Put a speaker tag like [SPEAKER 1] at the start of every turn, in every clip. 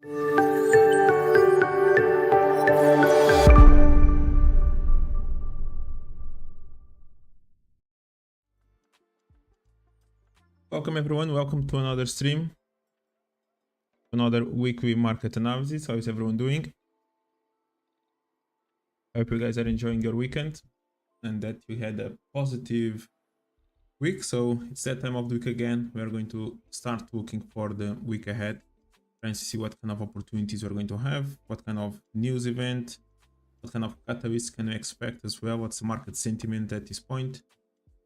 [SPEAKER 1] Welcome everyone, welcome to another stream, another weekly market analysis. How is everyone doing? I hope you guys are enjoying your weekend and that you had a positive week. So it's that time of the week again. We are going to start looking for the week ahead, trying to see what kind of opportunities we're going to have, what kind of news event, what kind of catalysts can we expect as well, what's the market sentiment at this point.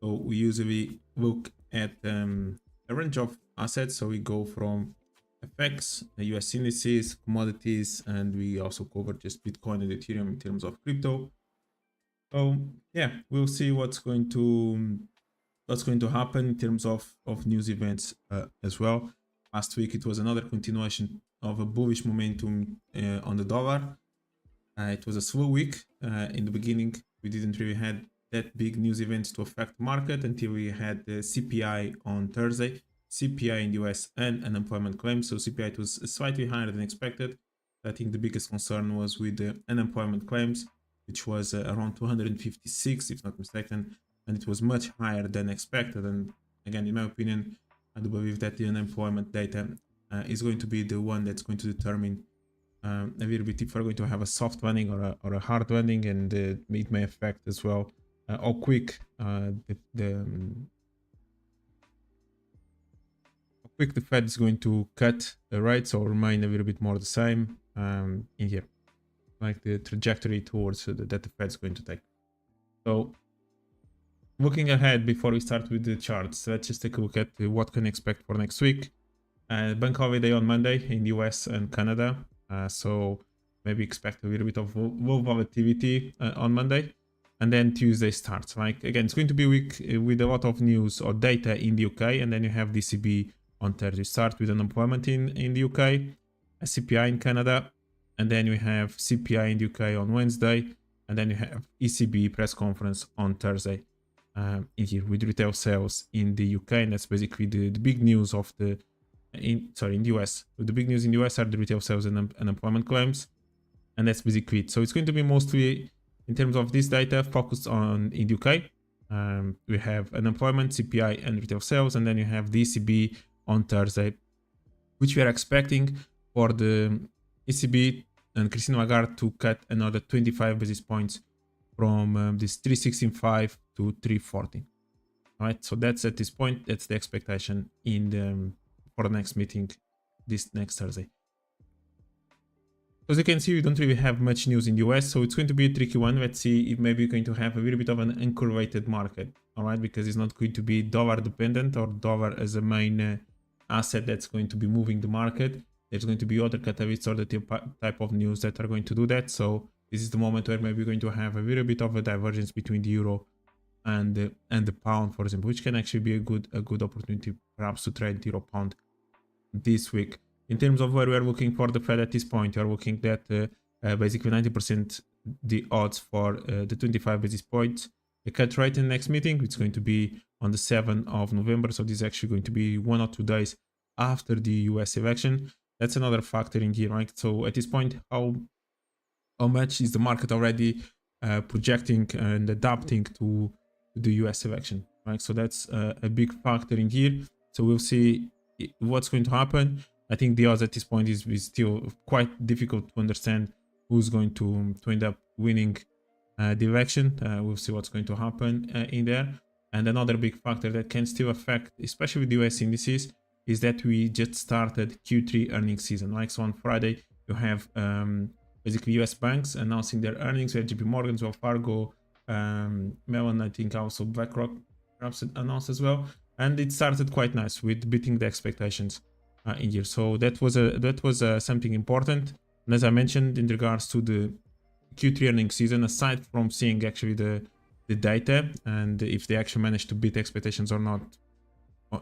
[SPEAKER 1] So we usually look at a range of assets. So we go from FX, US indices, commodities, and we also cover just Bitcoin and Ethereum in terms of crypto. So yeah, we'll see what's going to happen in terms of news events as well. Last week it was another continuation of a bullish momentum on the dollar. It was a slow week in the beginning. We didn't really had that big news events to affect the market until we had the CPI on Thursday, CPI in the US and unemployment claims. So CPI was slightly higher than expected. I think the biggest concern was with the unemployment claims, which was around 256, if not mistaken, and it was much higher than expected. And again, in my opinion, I do believe that the unemployment data is going to be the one that's going to determine a little bit if we're going to have a soft landing or a hard landing, and it may affect as well how quick the Fed is going to cut the rates or remain a little bit more the same in here, like the trajectory towards that the Fed is going to take. So looking ahead before we start with the charts, let's just take a look at what can expect for next week. Bank holiday on Monday in the US and Canada, so maybe expect a little bit of low volatility on Monday. And then Tuesday starts. Like again, it's going to be a week with a lot of news or data in the UK, and then you have the ECB on Thursday. Start with unemployment in the UK, a CPI in Canada, and then you have CPI in the UK on Wednesday, and then you have ECB press conference on Thursday in here with retail sales in the UK, and that's basically the big news of the in the US. The big news in the US are the retail sales and unemployment claims, and that's basically it. So it's going to be mostly, in terms of this data, focused on in the UK. We have unemployment, CPI, and retail sales, and then you have the ECB on Thursday, which we are expecting for the ECB and Christine Lagarde to cut another 25 basis points from this 3.165 to 3.40. All right, so that's at this point, that's the expectation for the next meeting this next Thursday. As you can see, we don't really have much news in the US, so it's going to be a tricky one. Let's see if maybe we're going to have a little bit of an uncorrelated market, all right? Because it's not going to be dollar dependent or dollar as a main asset that's going to be moving the market. There's going to be other catalysts or the type of news that are going to do that. So this is the moment where maybe we're going to have a little bit of a divergence between the euro and the pound, for example, which can actually be a good opportunity perhaps to trade euro pound this week. In terms of where we are looking for the Fed at this point, we are looking at basically 90% the odds for the 25 basis points. A cut rate in the next meeting, it's going to be on the 7th of November. So this is actually going to be 1 or 2 days after the US election. That's another factor in here, right? So at this point, how much is the market already projecting and adapting to the US election, right? So that's a big factor in here. So we'll see what's going to happen. I think the odds at this point is still quite difficult to understand who's going to end up winning the election. We'll see what's going to happen in there. And another big factor that can still affect, especially with the US indices, is that we just started Q3 earnings season. Like so on Friday, you have basically US banks announcing their earnings. We have JP Morgan, Wells Fargo, Mellon, I think also BlackRock perhaps announced as well. And it started quite nice with beating the expectations in here. So that was something important. And as I mentioned, in regards to the Q3 earnings season, aside from seeing actually the data and if they actually managed to beat expectations or not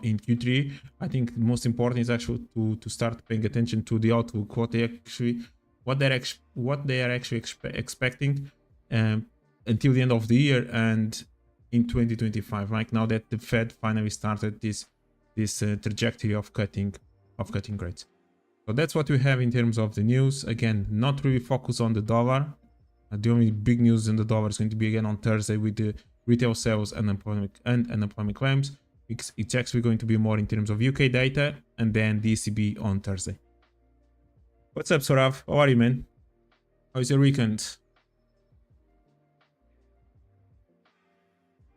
[SPEAKER 1] in Q3, I think the most important is actually to start paying attention to the outlook, what they are actually expecting until the end of the year and in 2025. Right now that the Fed finally started this trajectory of cutting rates. So that's what we have in terms of the news. Again, not really focus on the dollar. The only big news in the dollar is going to be again on Thursday with the retail sales and unemployment claims. It's actually going to be more in terms of UK data and then the ECB on Thursday. What's up, Sorav? How are you, man? How's your weekend?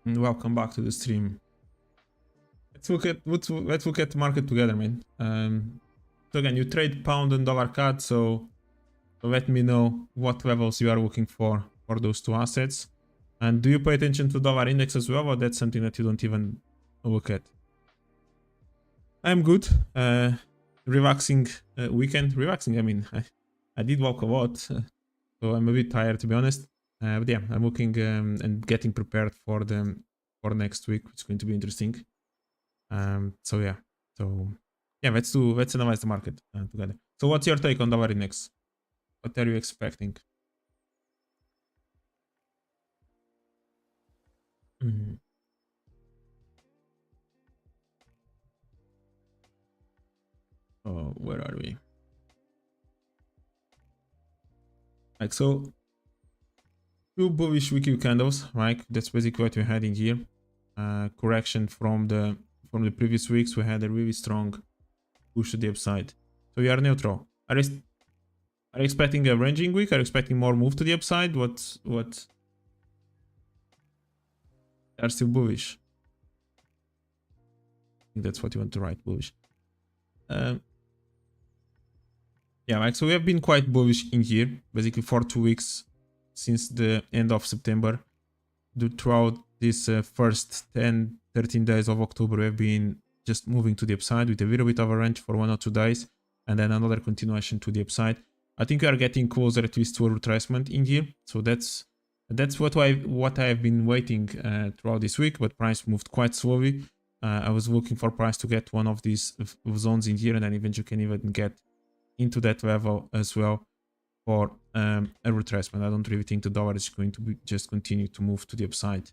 [SPEAKER 1] And welcome back to the stream. Let's look at the market together, man. So again, you trade pound and dollar CAD, so let me know what levels you are looking for those two assets. And do you pay attention to dollar index as well, or that's something that you don't even look at? I'm good. Relaxing weekend. Relaxing, I mean, I did walk a lot, so I'm a bit tired, to be honest. But yeah, I'm looking and getting prepared for next week, which is going to be interesting. So yeah, let's analyze the market together. So what's your take on dollar index? What are you expecting? Oh, where are we? Like so, two bullish weekly candles, right? That's basically what we had in here. Correction from the previous weeks. We had a really strong push to the upside. So we are neutral. Are you expecting a ranging week? Are you expecting more move to the upside? What? Are still bullish. I think that's what you want to write, bullish. Yeah, like so we have been quite bullish in here, basically for 2 weeks since the end of September. Throughout this first 10-13 days of October, we have been just moving to the upside with a little bit of a range for 1 or 2 days, and then another continuation to the upside. I think we are getting closer at least to a retracement in here, so that's what I have been waiting throughout this week, but price moved quite slowly. I was looking for price to get one of these zones in here, and then eventually can even get into that level as well for a retracement. I don't really think the dollar is going to just continue to move to the upside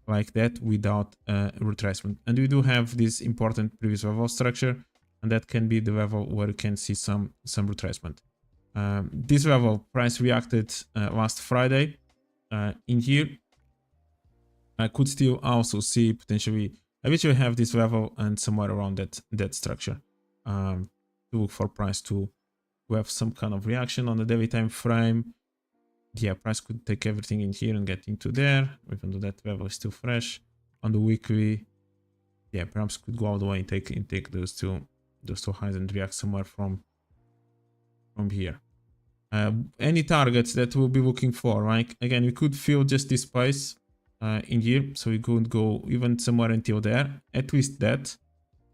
[SPEAKER 1] like that without a retracement. And we do have this important previous level structure, and that can be the level where you can see some retracement. This level price reacted last Friday in here. I could still also see potentially I wish we have this level and somewhere around that structure to look for price to have some kind of reaction on the daily time frame. Yeah, price could take everything in here and get into there, even though that level is still fresh. On the weekly, yeah, perhaps could go all the way and take those two highs and react somewhere from here. Any targets that we'll be looking for, right? Again, we could fill just this space in here, so we could go even somewhere until there, at least that,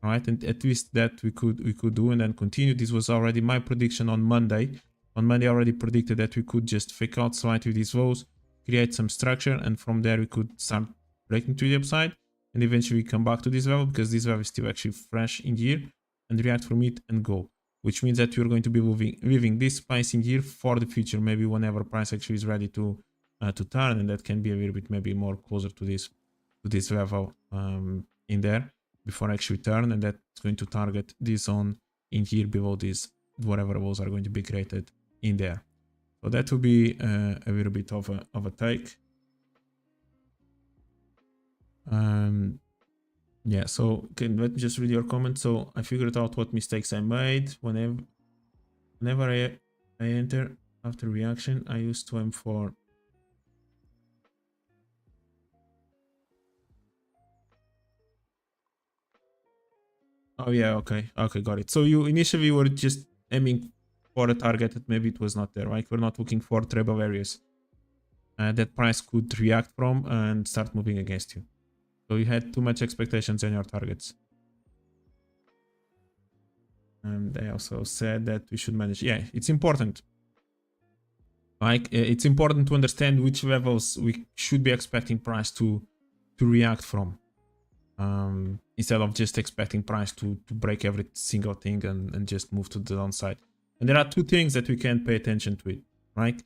[SPEAKER 1] right? And at least that we could do and then continue. This was already my prediction on Monday. On Monday, I already predicted that we could just fake out slightly these lows, create some structure, and from there we could start breaking to the upside and eventually come back to this level, because this level is still actually fresh in here, and react from it and go. Which means that we're going to be leaving this space in here for the future, maybe whenever price actually is ready to turn, and that can be a little bit maybe more closer to this level in there before actually turn, and that's going to target this zone in here below this, whatever walls are going to be created in there. So that will be a little bit of a take. Yeah, so let me just read your comment. So I figured out what mistakes I made. Whenever I enter after reaction, I use to M4. Oh yeah, okay, got it. So you initially were just aiming for a target that maybe it was not there, right? We're not looking for treble areas that price could react from and start moving against you. So you had too much expectations on your targets. And they also said that we should manage. Yeah, it's important. Like it's important to understand which levels we should be expecting price to react from, instead of just expecting price to break every single thing and just move to the downside. And there are two things that we can pay attention to it, right?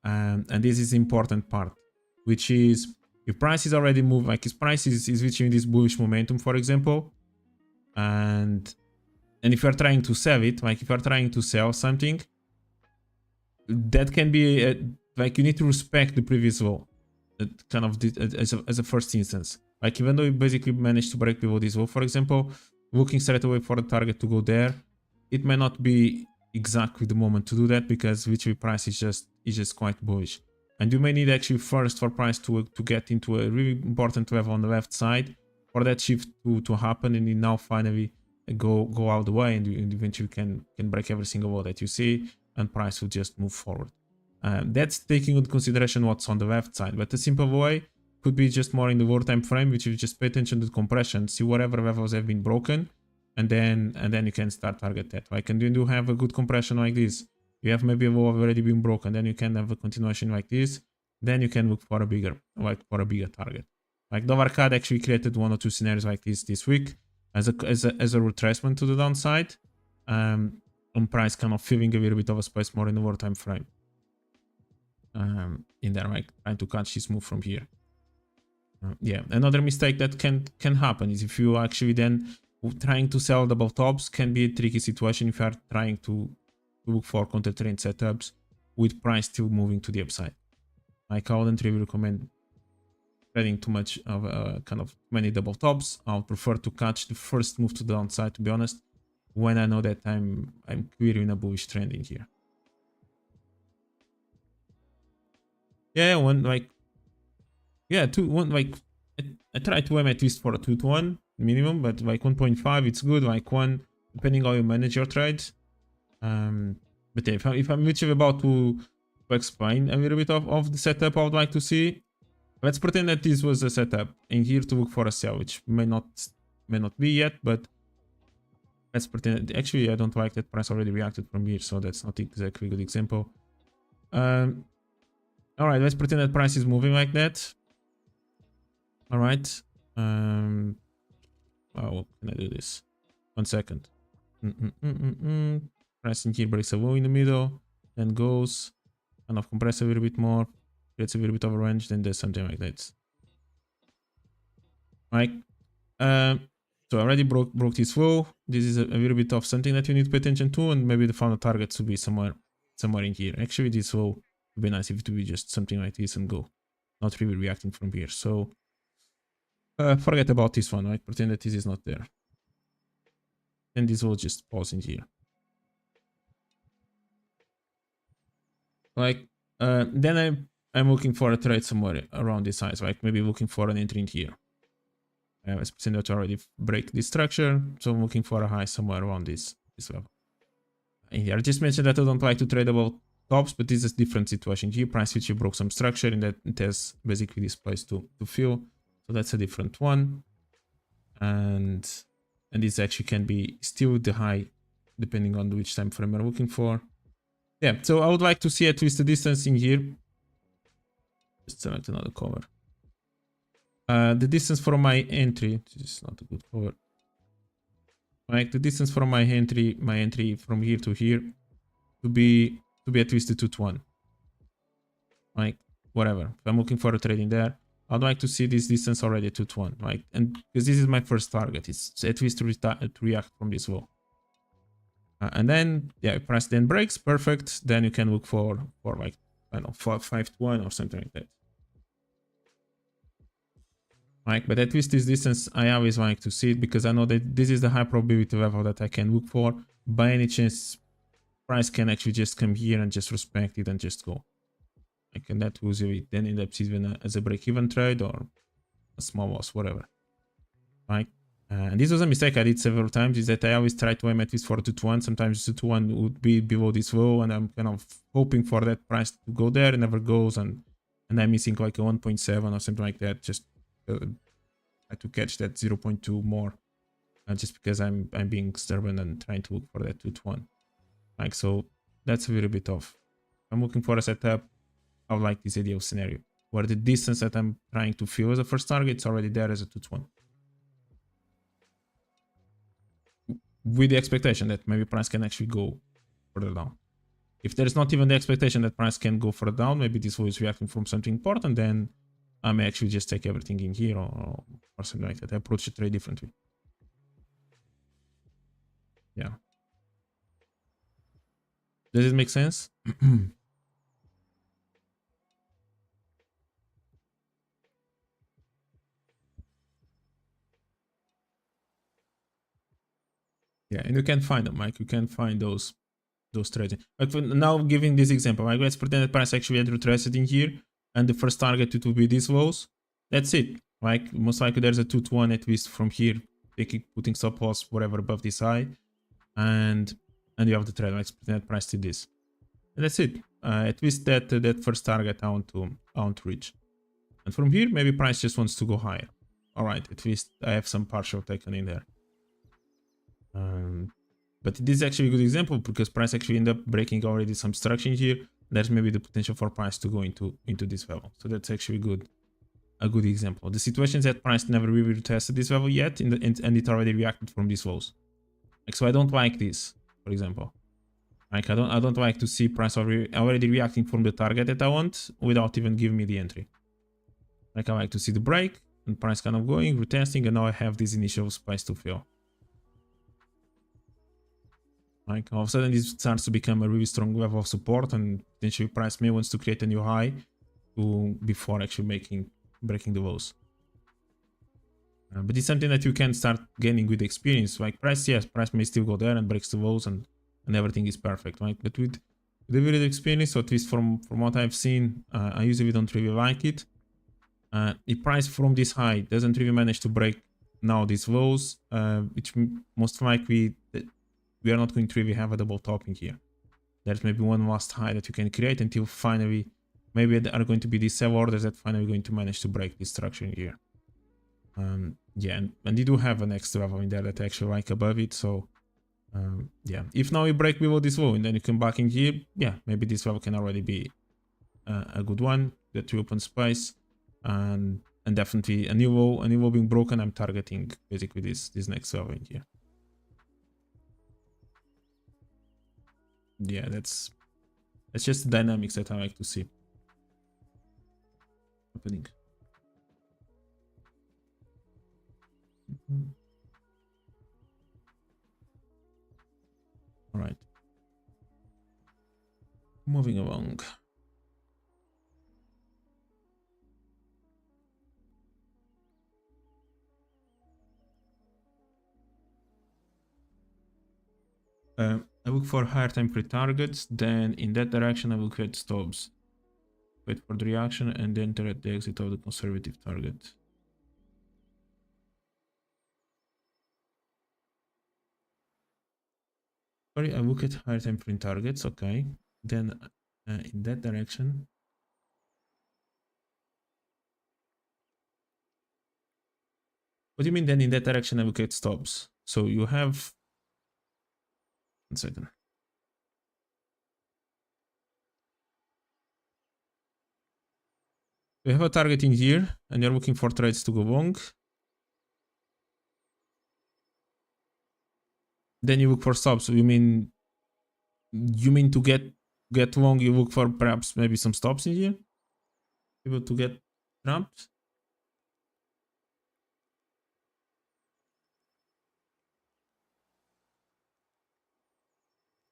[SPEAKER 1] And this is the important part, which is if price is already moved, like if price is reaching this bullish momentum, for example, and And if you're trying to sell it, like if you're trying to sell something, that can be like you need to respect the previous wall, kind of as a first instance. Like even though you basically managed to break below this wall, for example, looking straight away for the target to go there, it may not be exactly the moment to do that because literally price is just quite bullish. And you may need actually first for price to get into a really important level on the left side for that shift to happen, and you now finally go out the way, and you eventually can break every single wall that you see, and price will just move forward. That's taking into consideration what's on the left side, but a simple way could be just more in the lower time frame, which you just pay attention to the compression, see whatever levels have been broken, and then you can start target that. Like, and you do have a good compression like this, you have maybe a wall already been broken, then you can have a continuation like this, then you can look for a bigger target. Like Dovarcad actually created 1 or 2 scenarios like this week as a retracement to the downside, on price kind of filling a little bit of a space more in the lower time frame. In there, like trying to catch this move from here. Yeah, another mistake that can happen is if you actually then trying to sell double tops, can be a tricky situation if you are trying to look for counter trend setups with price still moving to the upside. Like I wouldn't really recommend trading too much of kind of many double tops. I would prefer to catch the first move to the downside, to be honest, when I know that I'm clearly in a bullish trend in here. Yeah, I try to aim at least for a 2-to-1 minimum, but like 1.5 it's good, like 1 depending how you manage your trades. But yeah, if I'm literally about to explain a little bit of the setup I would like to see, let's pretend that this was a setup in here to look for a sell, which may not be yet, but let's pretend. Actually, I don't like that price already reacted from here, so that's not exactly a good example. All right, let's pretend that price is moving like that. All right. Wow, can I do this? 1 second. Price in here breaks a low in the middle, then goes, kind of compress a little bit more, creates a little bit of a range, then does something like that. Right. So I already broke this flow. This is a little bit of something that you need to pay attention to, and maybe the final target should be somewhere in here. Actually, this flow would be nice if it would be just something like this and go, not really reacting from here. So forget about this one, right? Pretend that this is not there, and this will just pause in here. Like then I'm looking for a trade somewhere around this size, like maybe looking for an entry in here. Let's pretend that I already break this structure, so I'm looking for a high somewhere around this level. In here, I just mentioned that I don't like to trade about tops, but this is a different situation. Here, price which broke some structure, and that it has basically this place to fill, so that's a different one. And this actually can be still the high, depending on which time frame you're looking for. Yeah, so I would like to see at least the distance in here. Just select another cover. The distance from my entry, this is not a good cover. Like the distance from my entry from here to here, to be at least the 2-to-1. Like whatever. If I'm looking for a trade in there, I'd like to see this distance already 2-to-1. Like, and because this is my first target, it's at least to react from this wall. And then yeah, if price then breaks, perfect. Then you can look for like, I don't know, 5-to-1 or something like that. Like, but at least this distance I always like to see it, because I know that this is the high probability level that I can look for. By any chance, price can actually just come here and just respect it and just go. Like, and that will usually then end up even as a break-even trade or a small loss, whatever. Right? And this was a mistake I did several times, is that I always try to aim at least for 2-to-1. Sometimes 2-to-1 would be below this low, and I'm kind of hoping for that price to go there. It never goes, and I'm missing like a 1.7 or something like that. Just to catch that 0.2 more, just because I'm being stubborn and trying to look for that 2-to-1. Like, so that's a little bit off. I'm looking for a setup. I would like this ideal scenario where the distance that I'm trying to fill as a first target is already there as a 2-to-1, with the expectation that maybe price can actually go further down. If there's not even the expectation that price can go further down, maybe this is reacting from something important, then I may actually just take everything in here or something like that. I approach the trade differently. Yeah. Does it make sense? Yeah, and you can find them, like you can find those trades. Like for now, giving this example, like let's pretend that price actually had retraced in here, and the first target it will be these lows. That's it. Like most likely there's a 2 to 1 at least from here, taking putting stop loss whatever above this high, and you have the trade. Let's pretend that price to this, and that's it. At least that first target I want to reach, and from here maybe price just wants to go higher. All right, at least I have some partial taken in there. But this is actually a good example because price actually ended up breaking already some structure here. There's maybe the potential for price to go into this level. So that's actually a good example. The situation is that price never really retested this level yet, and it already reacted from these lows. Like, so I don't like this, for example. Like I don't like to see price already reacting from the target that I want without even giving me the entry. Like I like to see the break and price kind of going, retesting, and now I have this initial space to fill. Like all of a sudden this starts to become a really strong level of support, and potentially price may wants to create a new high before actually breaking the lows. But it's something that you can start gaining with experience. Like price, yes, price may still go there and breaks the lows and everything is perfect, right? But with the video experience, or at least from what I've seen, I usually don't really like it. If price from this high doesn't really manage to break now these lows, which most likely we are not going to really have a double topping here. There's maybe one last high that you can create until finally, maybe there are going to be these sell orders that finally going to manage to break this structure in here. Yeah, and you do have an extra level in there that I actually like above it. So yeah, if now you break below this low and then you come back in here, yeah, maybe this level can already be a good one that you open space, and definitely a new low being broken. I'm targeting basically this next level in here. Yeah, that's just the dynamics that I like to see happening. All right, moving along. I look for higher time frame targets, then in that direction I will create stops. Wait for the reaction and then enter at the exit of the conservative target. Sorry, I look at higher time frame targets, okay. Then in that direction. What do you mean then in that direction I look at stops? So you have, 1 second. We have a target in here and you're looking for trades to go long. Then you look for stops. So you mean to get long, you look for perhaps maybe some stops in here? Able to get trapped?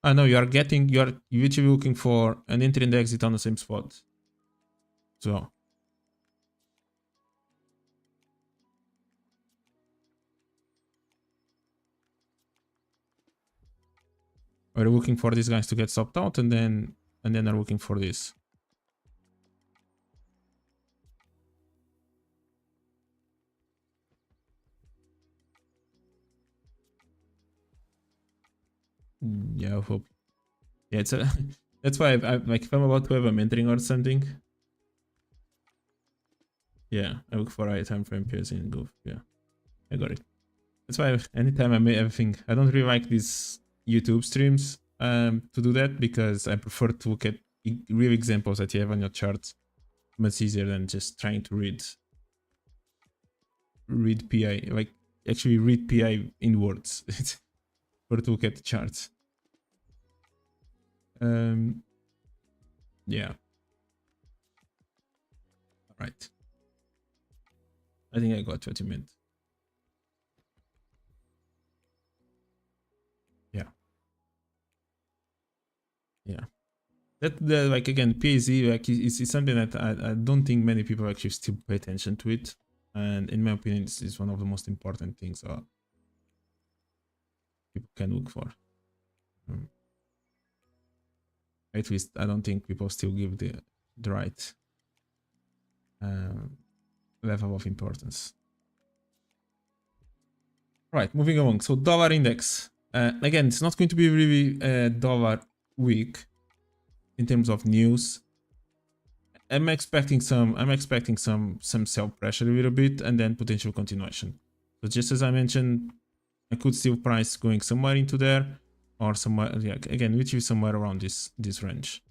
[SPEAKER 1] I know you are getting, you're literally looking for an entry and exit on the same spot. So we're looking for these guys to get stopped out, and then are looking for this. Yeah, I hope. Yeah, it's a that's why I like if I'm about to have a mentoring or something. Yeah, I look for high time frame pairs in Go. Yeah, I got it. That's why anytime I make everything, I don't really like these YouTube streams to do that, because I prefer to look at real examples that you have on your charts. Much easier than just trying to read PI, like actually read PI in words. It's better to look at the charts. Yeah. All right. I think I got what you meant. Yeah. That like again, PAZ like is something that I don't think many people actually still pay attention to it, and in my opinion, this is one of the most important things people can look for. At least I don't think people still give the right level of importance. Right, moving along. So dollar index. Again, it's not going to be really dollar week in terms of news. I'm expecting some sell pressure a little bit and then potential continuation. So just as I mentioned, I could see price going somewhere into there or somewhere, yeah, again, literally somewhere around this range.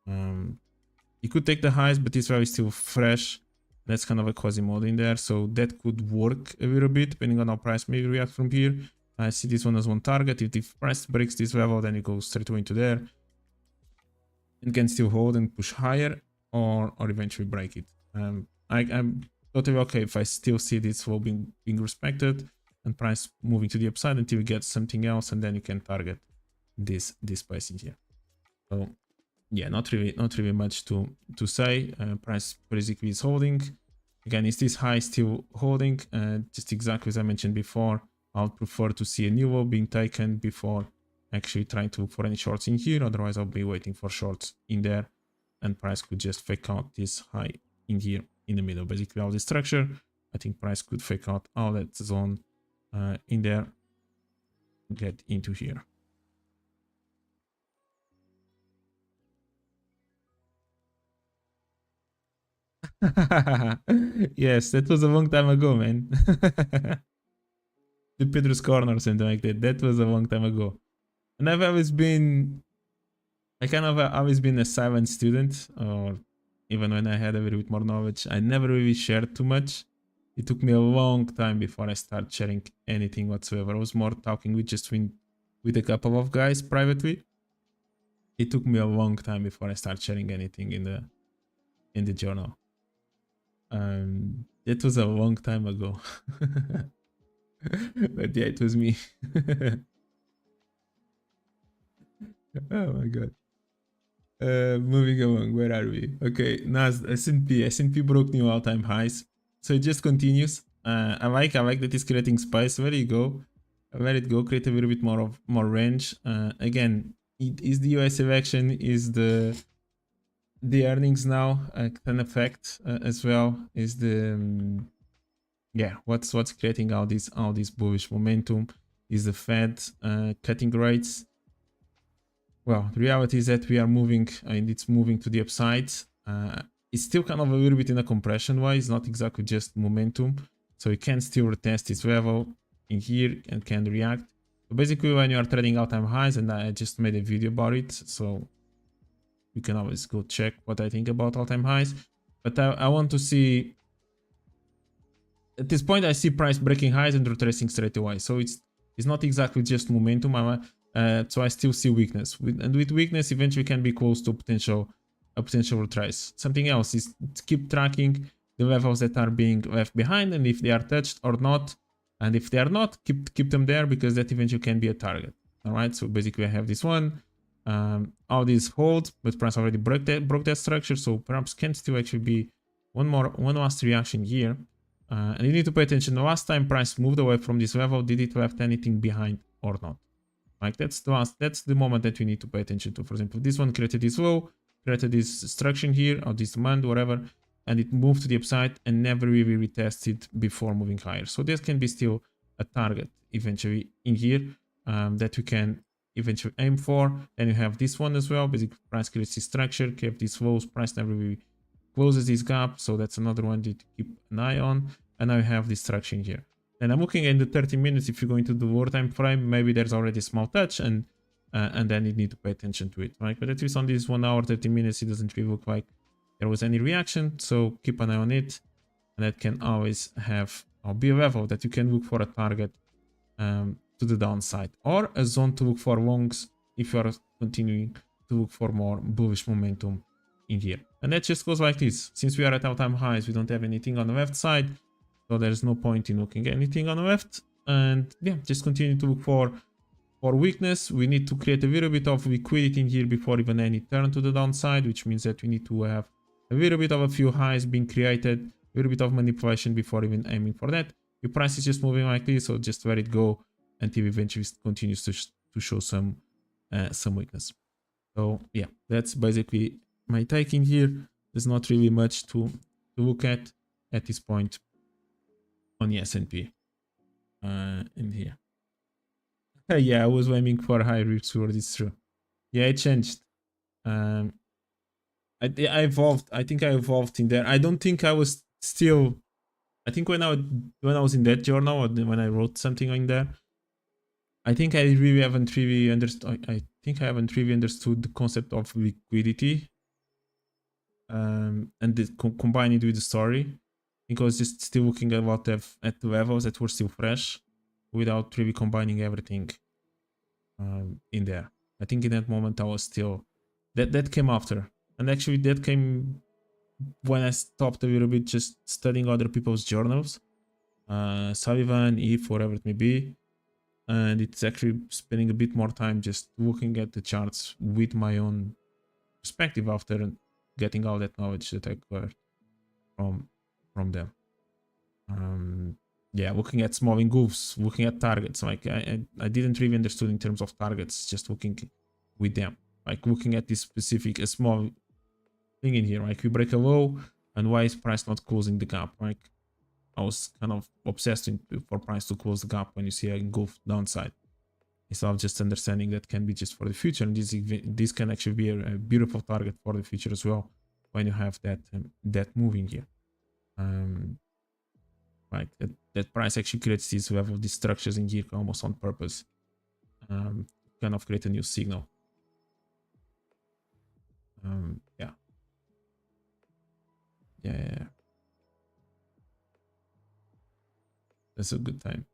[SPEAKER 1] You could take the highs, but this value is still fresh. That's kind of a quasi mode in there, so that could work a little bit depending on how price may react from here. I see this one as one target. If the price breaks this level, then you go straight away into there. It can still hold and push higher, or eventually break it. I'm totally okay if I still see this flow being respected and price moving to the upside until you get something else, and then you can target this price in here. So yeah, not really much to say. Price basically is holding. Again, is this high still holding? Just exactly as I mentioned before, I would prefer to see a new low being taken before actually trying to look for any shorts in here. Otherwise, I'll be waiting for shorts in there, and price could just fake out this high in here in the middle. Basically, all the structure, I think price could fake out all that zone in there, get into here. Yes, that was a long time ago, man. The Pedro's corner or something like that. That was a long time ago. And I've always been, I kind of always been a silent student, or even when I had a little bit more knowledge, I never really shared too much. It took me a long time before I started sharing anything whatsoever. I was more talking with a couple of guys privately. It took me a long time before I started sharing anything in the journal. It was a long time ago. But yeah, it was me. Oh my god. Moving along, where are we? Okay, Nas S&P broke new all-time highs, so it just continues. I like that it's creating space. There you go. Let it go. Create a little bit more range. Again, it is the US election, is the earnings now can affect as well. Is the yeah, what's creating all this bullish momentum is the Fed cutting rates. Well, the reality is that we are moving, and it's moving to the upside. It's still kind of a little bit in a compression wise, not exactly just momentum. So it can still retest this level in here and can react. So basically, when you are trading all-time highs, and I just made a video about it, so you can always go check what I think about all-time highs. But I want to see, at this point, I see price breaking highs and retracing straight away. So it's not exactly just momentum. So I still see weakness, and with weakness, eventually can be close to a potential retrace. Something else is to keep tracking the levels that are being left behind, and if they are touched or not. And if they are not, keep them there, because that eventually can be a target. All right. So basically, I have this one. All these hold, but price already broke that structure. So perhaps can still actually be one last reaction here. And you need to pay attention. The last time price moved away from this level, did it left anything behind or not? Like that's the moment that you need to pay attention to. For example, this one created this low, created this structure here, or this demand, whatever, and it moved to the upside and never really retested before moving higher. So this can be still a target eventually in here that you can eventually aim for. Then you have this one as well. Basically, price creates this structure, kept these lows, price never really closes this gap. So that's another one to keep an eye on. And now you have this structure in here. And I'm looking at the 30 minutes. If you're going to the lower time frame, maybe there's already a small touch, and then you need to pay attention to it, right? But at least on this 1 hour, 30 minutes, it doesn't really look like there was any reaction. So keep an eye on it, and that can always have or be a level that you can look for a target to the downside, or a zone to look for longs if you are continuing to look for more bullish momentum in here. And that just goes like this. Since we are at all-time highs, we don't have anything on the left side. So there's no point in looking at anything on the left. And yeah, just continue to look for For weakness, we need to create a little bit of liquidity in here before even any turn to the downside, which means that we need to have a little bit of a few highs being created, a little bit of manipulation before even aiming for that. Your price is just moving like this, so just let it go until eventually it continues to show some weakness. So yeah, that's basically my take in here. There's not really much to look at this point on the S&P in here. Yeah, I was aiming for high risk reward, it's true. Yeah, it changed. I evolved. I think I evolved in there. I don't think I was still. I think when I was in that journal, or when I wrote something in there, I think I really haven't really understood. I think I haven't really understood the concept of liquidity, and combine it with the story, because just still looking at what at the levels that were still fresh, without really combining everything in there. I think in that moment I was still that came after, and actually that came when I stopped a little bit just studying other people's journals, Sullivan, If, whatever it may be, and it's actually spending a bit more time just looking at the charts with my own perspective after getting all that knowledge that I acquired from them. Yeah, looking at small engulfs, looking at targets. Like I didn't really understood in terms of targets, just looking with them, like looking at this specific a small thing in here. Like we break a low, and why is price not closing the gap? Like I was kind of obsessed for price to close the gap when you see a engulf downside, instead of just understanding that can be just for the future, and this can actually be a beautiful target for the future as well when you have that moving here. Like that price actually creates this level of these structures in here almost on purpose, kind of create a new signal. Yeah. That's a good time.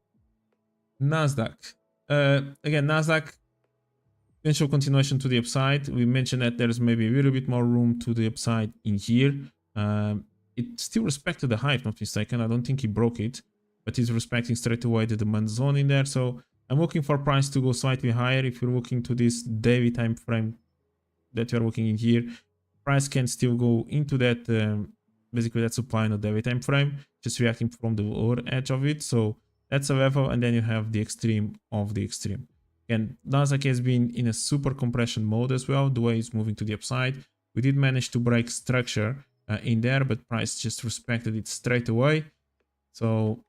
[SPEAKER 1] Nasdaq. Again, Nasdaq potential continuation to the upside. We mentioned that there's maybe a little bit more room to the upside in here. It still respected the high, if not mistaken. I don't think he broke it, but he's respecting straight away the demand zone in there. So I'm looking for price to go slightly higher. If you're looking to this daily time frame that you're looking in here, price can still go into that, basically that supply in the daily time frame, just reacting from the lower edge of it. So that's a level, and then you have the extreme of the extreme. And Nasdaq has been in a super compression mode as well, the way it's moving to the upside. We did manage to break structure in there, but price just respected it straight away. So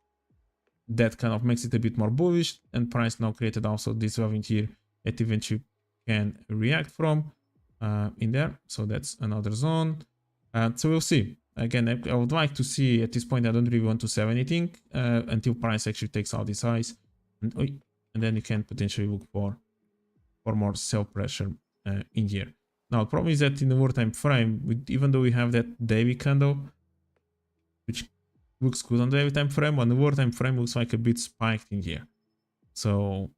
[SPEAKER 1] that kind of makes it a bit more bullish, and price now created also this level in here that eventually can react from in there. So that's another zone. So we'll see. Again, I would like to see at this point, I don't really want to sell anything until price actually takes out these highs, and then you can potentially look for more sell pressure in here. Now the problem is that in the lower time frame, even though we have that daily candle, which looks good on the daily time frame, on the lower time frame looks like a bit spiked in here. So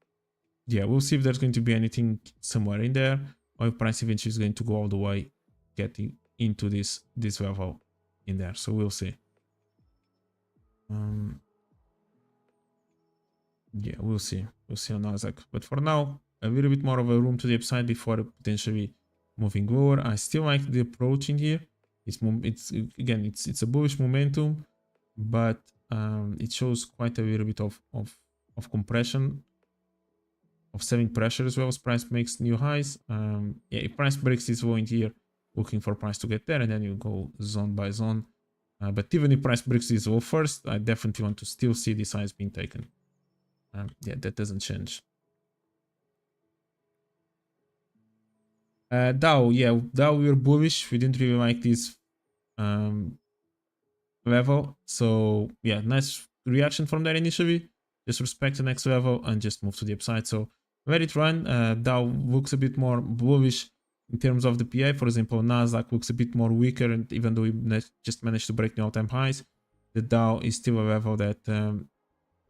[SPEAKER 1] yeah, we'll see if there's going to be anything somewhere in there, or if price eventually is going to go all the way, getting into this level in there. So we'll see. Yeah, we'll see on Nasdaq. But for now, a little bit more of a room to the upside before potentially moving lower. I still like the approach in here. It's a bullish momentum, but it shows quite a little bit of compression, of selling pressure as well as price makes new highs. Yeah, if price breaks this low in here, looking for price to get there, and then you go zone by zone. But even if price breaks this low first, I definitely want to still see these highs being taken. Yeah, that doesn't change. Dow, yeah, Dow we were bullish. We didn't really like this level. So yeah, nice reaction from there initially. Just respect the next level and just move to the upside. So let it run. Dow looks a bit more bullish in terms of the PA. For example, Nasdaq looks a bit more weaker, and even though we just managed to break the all-time highs, the Dow is still a level that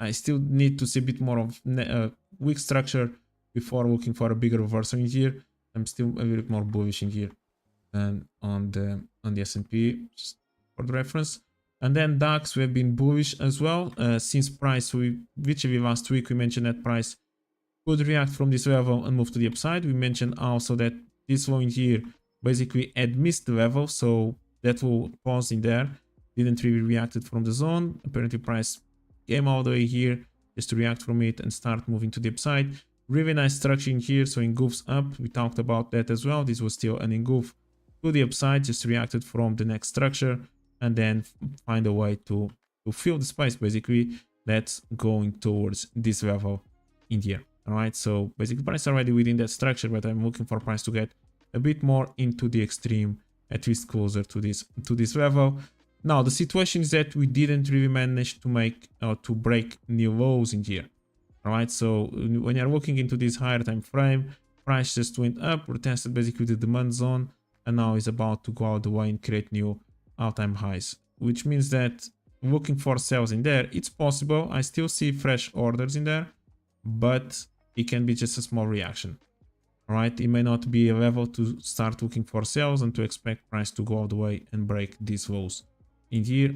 [SPEAKER 1] I still need to see a bit more of weak structure before looking for a bigger reversal in here. I'm still a little bit more bullish in here than on the S&P, just for the reference. And then DAX, we have been bullish as well since price. Literally last week we mentioned that price could react from this level and move to the upside. We mentioned also that this low in here basically had missed the level, so that will pause in there. Didn't really reacted from the zone. Apparently price came all the way here just to react from it and start moving to the upside. Really nice structure in here, so engulfs up. We talked about that as well. This was still an engulf to the upside, just reacted from the next structure and then find a way to fill the space basically that's going towards this level in here. All right, so basically price already within that structure, but I'm looking for price to get a bit more into the extreme, at least closer to this level. Now the situation is that we didn't really manage to make to break new lows in here. All right, so when you're looking into this higher time frame, price just went up, retested basically the demand zone, and now is about to go out the way and create new all-time highs, which means that looking for sales in there, it's possible. I still see fresh orders in there, but it can be just a small reaction. All right, it may not be a level to start looking for sales and to expect price to go all the way and break these lows in here.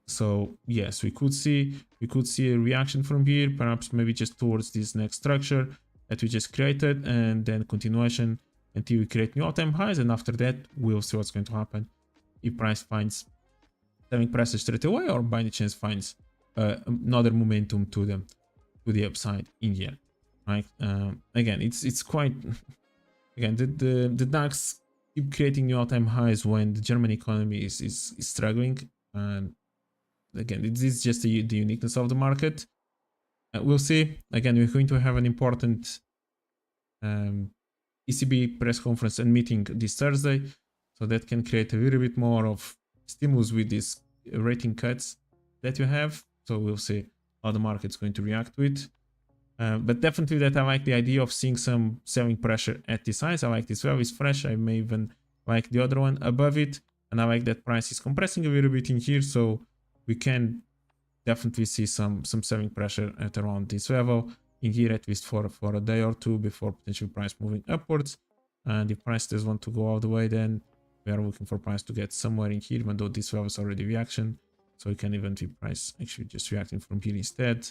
[SPEAKER 1] So yes, we could see a reaction from here, perhaps maybe just towards this next structure that we just created, and then continuation until we create new all-time highs, and after that we'll see what's going to happen. If price finds selling pressure straight away, or by any chance finds another momentum to the upside in here, right? Again, it's quite again the DAX keep creating new all-time highs when the German economy is struggling, and again, this is just the uniqueness of the market. We'll see. Again, we're going to have an important ECB press conference and meeting this Thursday, so that can create a little bit more of stimulus with these rating cuts that you have. So we'll see how the market's going to react to it. But definitely that I like the idea of seeing some selling pressure at this size. I like this level is fresh. I may even like the other one above it, and I like that price is compressing a little bit in here, so we can definitely see some selling pressure at around this level in here, at least for a day or two before potential price moving upwards. And if price does want to go all the way, then we are looking for price to get somewhere in here, even though this level is already reaction, so we can even see price actually just reacting from here instead.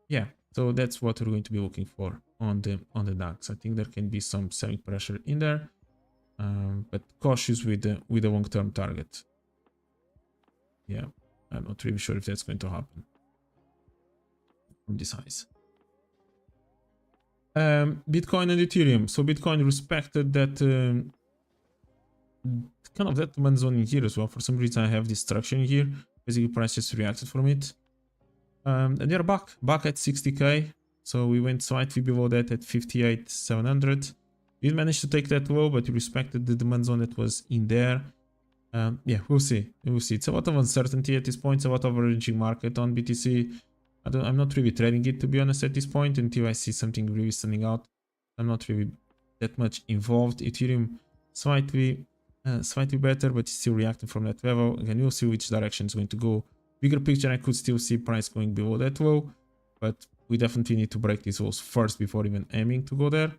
[SPEAKER 1] Yeah, so that's what we're going to be looking for on the DAX. I think there can be some selling pressure in there, but cautious with the long-term target. Yeah, I'm not really sure if that's going to happen from this size. Bitcoin and Ethereum. So Bitcoin respected that kind of that demand zone in here as well. For some reason I have this structure in here. Basically price just reacted from it. And they're back at 60k. So we went slightly below that at 58,700. Didn't manage to take that low, but we respected the demand zone that was in there. Yeah, we'll see. It's a lot of uncertainty at this point. It's a lot of ranging market on BTC. I'm not really trading it, to be honest, at this point, until I see something really standing out. I'm not really that much involved. Ethereum slightly better, but it's still reacting from that level. Again, we'll see which direction it's going to go. Bigger picture, I could still see price going below that low, but we definitely need to break these lows first before even aiming to go there.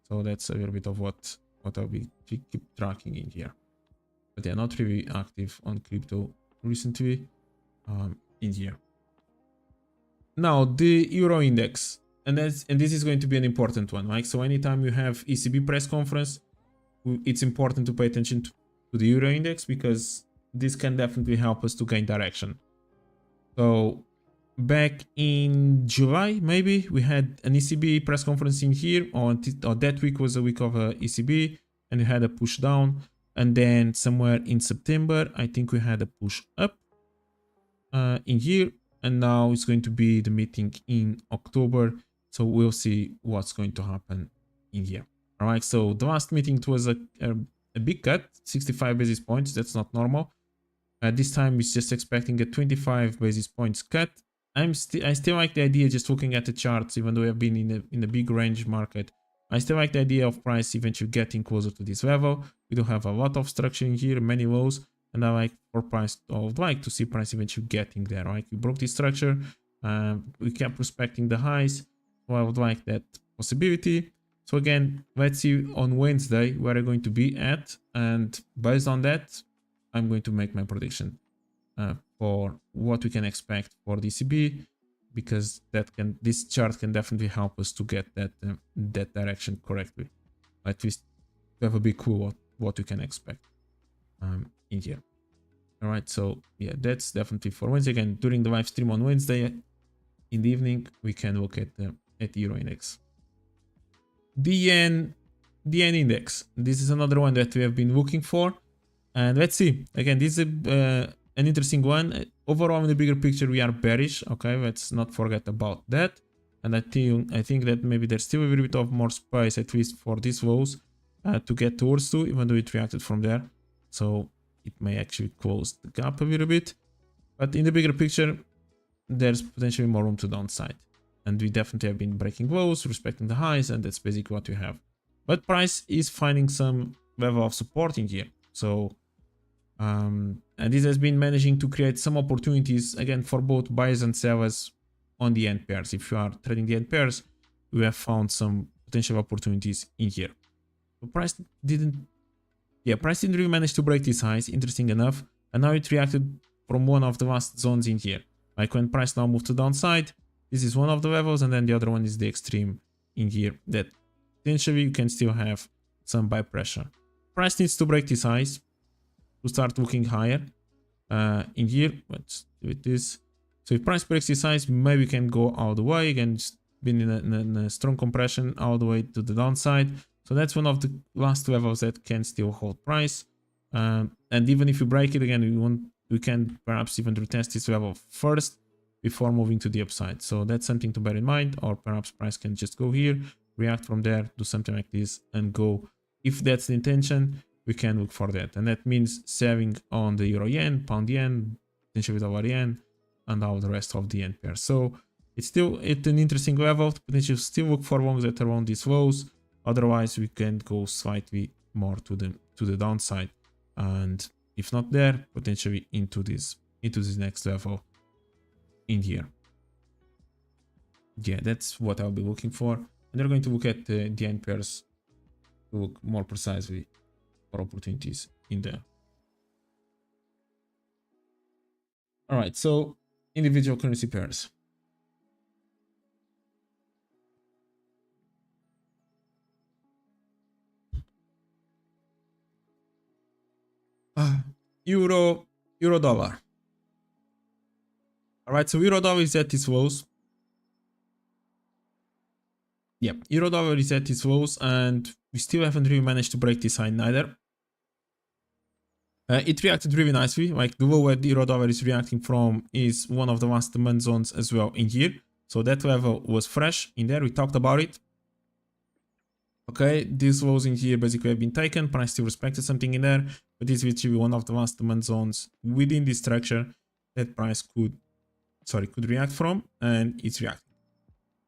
[SPEAKER 1] So that's a little bit of what I'll be keep tracking in here. But they're not really active on crypto recently in here. Now the Euro index, and this is going to be an important one, right? So anytime you have ECB press conference, it's important to pay attention to the Euro index, because this can definitely help us to gain direction. So back in July, maybe we had an ECB press conference in here, or that week was a week of ECB, and we had a push down. And then somewhere in September, I think we had a push up in here. And now it's going to be the meeting in October. So we'll see what's going to happen in here. All right. So the last meeting, it was a big cut, 65 basis points. That's not normal. This time it's just expecting a 25 basis points cut. I still like the idea, just looking at the charts, even though we have been in a big range market. I still like the idea of price eventually getting closer to this level. We do have a lot of structure in here, many lows, and I would like to see price eventually getting there, right? We broke this structure, we kept respecting the highs, so I would like that possibility. So again, let's see on Wednesday where I'm going to be at, and based on that, I'm going to make my prediction for what we can expect for the ECB. because this chart can definitely help us to get that direction correctly. At least to have a big clue what you can expect in here. All right, so yeah, that's definitely for Wednesday. Again, during the live stream on Wednesday in the evening, we can look at Euro index. The yen index. This is another one that we have been looking for, and let's see. Again, this is an interesting one. Overall, in the bigger picture, we are bearish. Okay, let's not forget about that. And I think that maybe there's still a little bit of more space, at least for these lows, to get towards to, even though it reacted from there. So it may actually close the gap a little bit. But in the bigger picture, there's potentially more room to downside. And we definitely have been breaking lows, respecting the highs, and that's basically what we have. But price is finding some level of support in here. So, and this has been managing to create some opportunities, again, for both buyers and sellers on the end pairs. If you are trading the end pairs, we have found some potential opportunities in here. So price didn't really manage to break these highs, interesting enough, and now it reacted from one of the last zones in here. Like when price now moved to downside, this is one of the levels, and then the other one is the extreme in here that potentially you can still have some buy pressure. Price needs to break these highs to start looking higher in here. Let's do it this. So if price breaks these highs, maybe we can go all the way. Again, just been in a strong compression all the way to the downside. So that's one of the last levels that can still hold price. And even if you break it again, we can perhaps even retest this level first before moving to the upside. So that's something to bear in mind. Or perhaps price can just go here, react from there, do something like this, and go. If that's the intention, we can look for that. And that means selling on the euro yen, pound yen, potentially dollar yen, and all the rest of the yen pair. So it's still at an interesting level. Potentially still look for longs that are around these lows. Otherwise, we can go slightly more to the downside, and if not there, potentially into this next level in here. Yeah, that's what I'll be looking for. And they're going to look at the end pairs to look more precisely for opportunities in there. All right, so individual currency pairs. Euro dollar. All right, so euro dollar is at its lows. Yep, euro dollar is at its lows, and we still haven't really managed to break this high neither. It reacted really nicely. Like the low where the euro dollar is reacting from is one of the last demand zones as well in here. So that level was fresh in there. We talked about it. Okay, these lows in here basically have been taken. Price still respected something in there, but this is literally one of the last demand zones within this structure that price could react from, and it's reacting.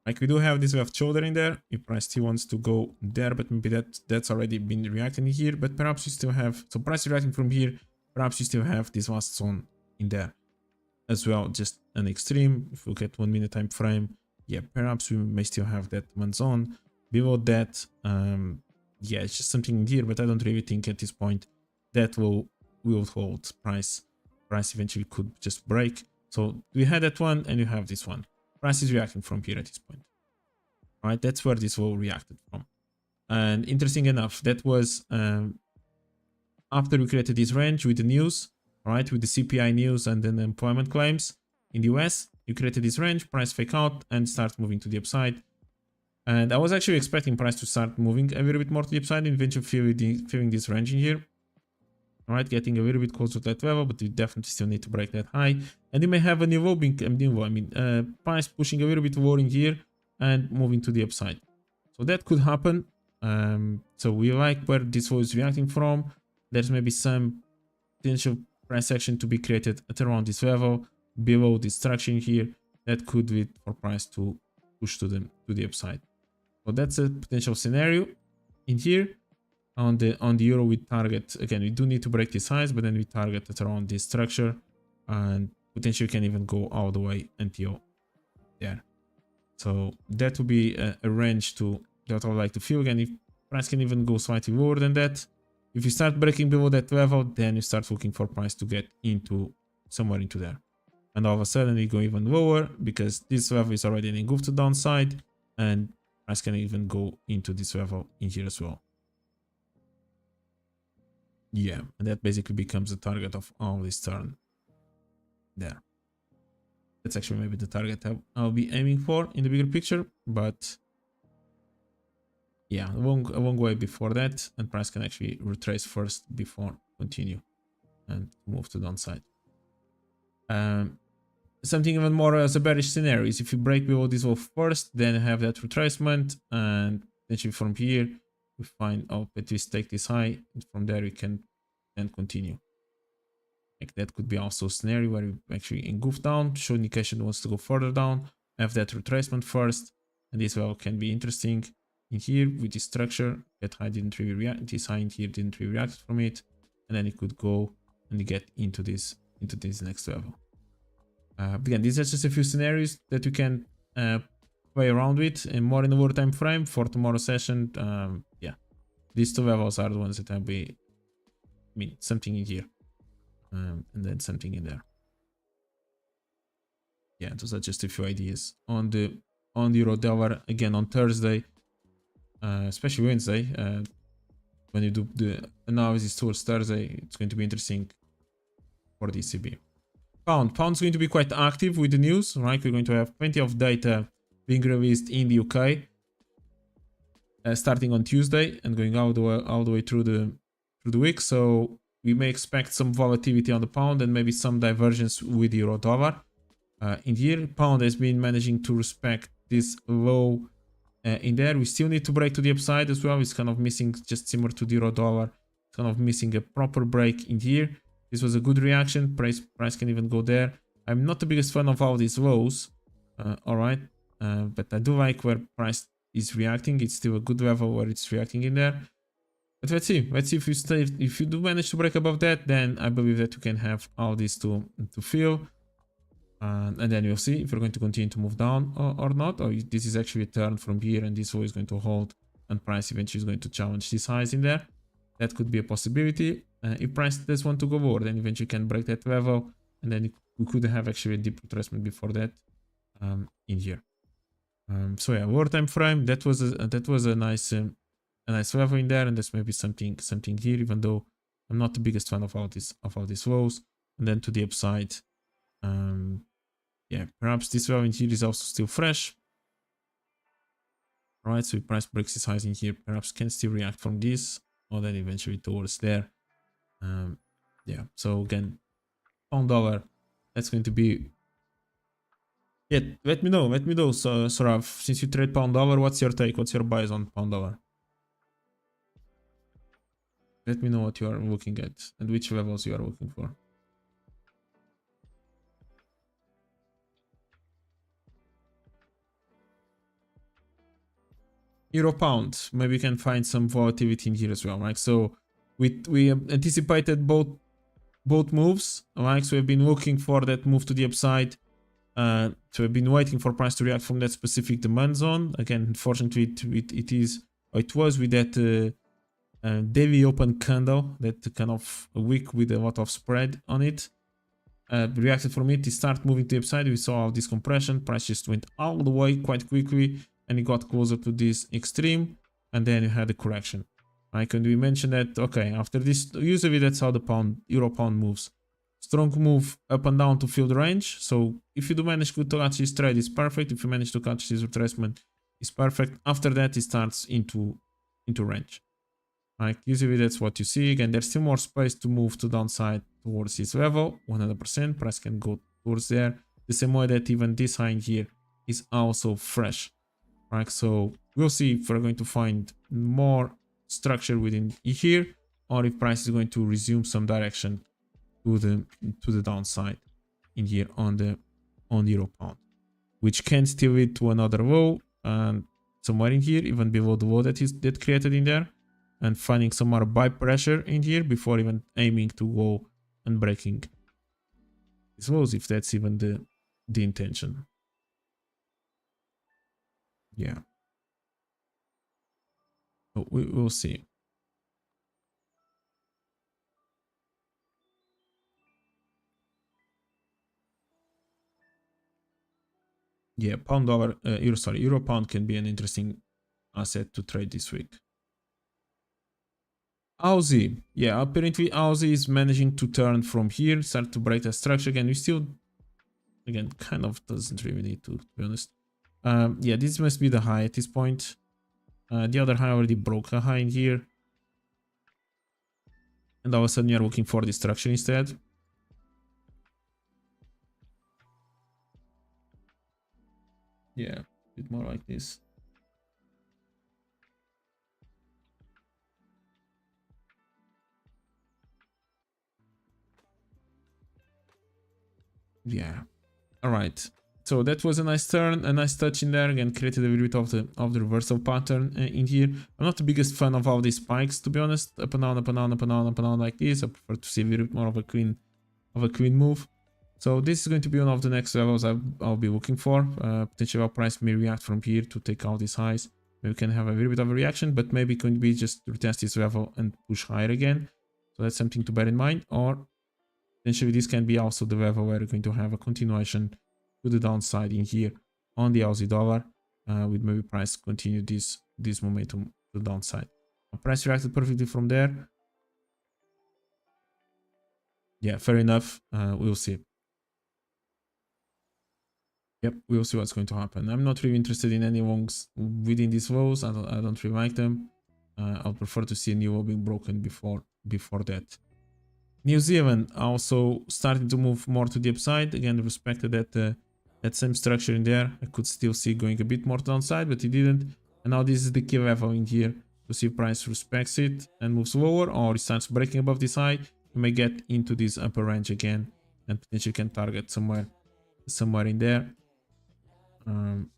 [SPEAKER 1] Like we do have this left shoulder in there. If price still wants to go there, but maybe that's already been reacting here. But perhaps you still have, so price reacting from here. Perhaps you still have this last zone in there as well, just an extreme. If we look at 1 minute time frame, yeah, perhaps we may still have that demand zone. Below that, yeah, it's just something in here, but I don't really think at this point that will hold price. Price eventually could just break. So we had that one, and you have this one. Price is reacting from here at this point. All right, that's where this will reacted from. And interesting enough, that was after we created this range with the news, all right, with the CPI news and then the employment claims in the US. You created this range, price fake out and start moving to the upside. And I was actually expecting price to start moving a little bit more to the upside and eventually feeling this range in here. All right, getting a little bit closer to that level, but you definitely still need to break that high. And you may have a new low being, price pushing a little bit lower in here and moving to the upside. So that could happen. So we like where this low is reacting from. There's maybe some potential price action to be created at around this level, below this structure here. That could lead for price to push to the upside. So that's a potential scenario in here. On the euro, we target, again, we do need to break these highs, but then we target it around this structure, and potentially can even go all the way until there. So that would be a range that I would like to feel. Again, if price can even go slightly lower than that. If you start breaking below that level, then you start looking for price to get into somewhere into there. and all of a sudden it go even lower because this level is already an engulfed to downside, and price can even go into this level in here as well. Yeah, and that basically becomes the target of all this turn there. That's actually maybe the target I'll be aiming for in the bigger picture, but yeah, I won't go before that, and price can actually retrace first before continue and move to downside. Something even more as a bearish scenario is if you break below this wall first, then have that retracement, and potentially from here we find out that we take this high, and from there we can then continue. Like that could be also a scenario where we actually engulf down, show indication wants to go further down, have that retracement first, and this level can be interesting in here with this structure. That high didn't really react, this high in here didn't really react from it, and then it could go and get into this next level. Again, these are just a few scenarios that you can play around with, and more in the lower time frame for tomorrow's session. Yeah, these two levels are the ones that I'll be, something in here, and then something in there. Yeah, those are just a few ideas on the euro dollar. Again, on Thursday, especially Wednesday, when you do the analysis towards Thursday, it's going to be interesting for the ECB. Pound's going to be quite active with the news, right? We're going to have plenty of data being released in the UK, starting on Tuesday and going all the way through the week. So we may expect some volatility on the pound and maybe some divergence with the euro dollar. In here, pound has been managing to respect this low in there. We still need to break to the upside as well. It's kind of missing, just similar to the euro dollar, kind of missing a proper break in here. This was a good reaction. Price can even go there. I'm not the biggest fan of all these lows, all right, but I do like where price is reacting. It's still a good level where it's reacting in there. But let's see if you stay. If you do manage to break above that, then I believe that you can have all these to fill, and then we'll see if we're going to continue to move down or not, or this is actually a turn from here and this low is going to hold and price eventually is going to challenge these highs in there. That could be a possibility. If price does want to go lower, then eventually can break that level, and then we could have actually a deep retracement before that in here. So yeah, lower time frame, that was a nice level in there, and that's maybe something here, even though I'm not the biggest fan of all these lows. And then to the upside, yeah, perhaps this level in here is also still fresh. All right, so if price breaks its highs in here, perhaps can still react from this, or then eventually towards there. Yeah, so again, pound dollar, that's going to be, yeah, let me know, so Sorav, since you trade pound dollar, what's your take, what's your bias on pound dollar? Let me know what you are looking at and which levels you are looking for. Euro pound, maybe we can find some volatility in here as well, right? So we anticipated both moves, right? So we've been looking for that move to the upside. So we've been waiting for price to react from that specific demand zone. Again, unfortunately, it was with that daily open candle, that kind of a wick with a lot of spread on it. Reacted from it start moving to the upside. We saw this compression. Price just went all the way quite quickly, and it got closer to this extreme, and then you had a correction. Right? And we mentioned that, okay, after this, usually that's how the euro pound moves. Strong move up and down to fill the range. So if you do manage to catch this trade, it's perfect. If you manage to catch this retracement, it's perfect. After that, it starts into range. Right? Usually that's what you see. Again, there's still more space to move to downside towards this level. 100%. Price can go towards there. The same way that even this high in here is also fresh. Right? So we'll see if we're going to find more structure within here, or if price is going to resume some direction to the downside in here on the euro pound, which can still lead to another low and somewhere in here, even below the low that created in there, and finding some more buy pressure in here before even aiming to go and breaking these lows, if that's even the intention. Yeah, so we'll see. yeah, pound dollar, euro pound can be an interesting asset to trade this week. Aussie, yeah, apparently Aussie is managing to turn from here, start to break the structure again. We still, again, kind of doesn't really need to be honest. Yeah, this must be the high at this point. The other high already broke a high in here. And all of a sudden you're looking for destruction instead. Yeah, a bit more like this. Yeah. All right. So that was a nice turn, a nice touch in there. Again, created a little bit of the reversal pattern in here. I'm not the biggest fan of all these spikes, to be honest. Up and down, up and down, up and down, up and down like this. I prefer to see a little bit more of a clean move. So this is going to be one of the next levels I'll be looking for. Potentially our price may react from here to take out these highs. Maybe we can have a little bit of a reaction, but maybe it could be just to retest this level and push higher again. So that's something to bear in mind. Or potentially this can be also the level where we're going to have a continuation to the downside in here on the Aussie dollar, with maybe price continue this momentum to the downside. Price reacted perfectly from there. Yeah, fair enough. We'll see. Yep, we'll see what's going to happen. I'm not really interested in any longs within these lows. I don't really like them. I'll prefer to see a new low being broken before that. New Zealand also starting to move more to the upside. Again, respected that same structure in there. I could still see going a bit more downside, but it didn't. And now this is the key level in here to see if price respects it and moves lower, or it starts breaking above this high. You may get into this upper range again and potentially can target somewhere in there.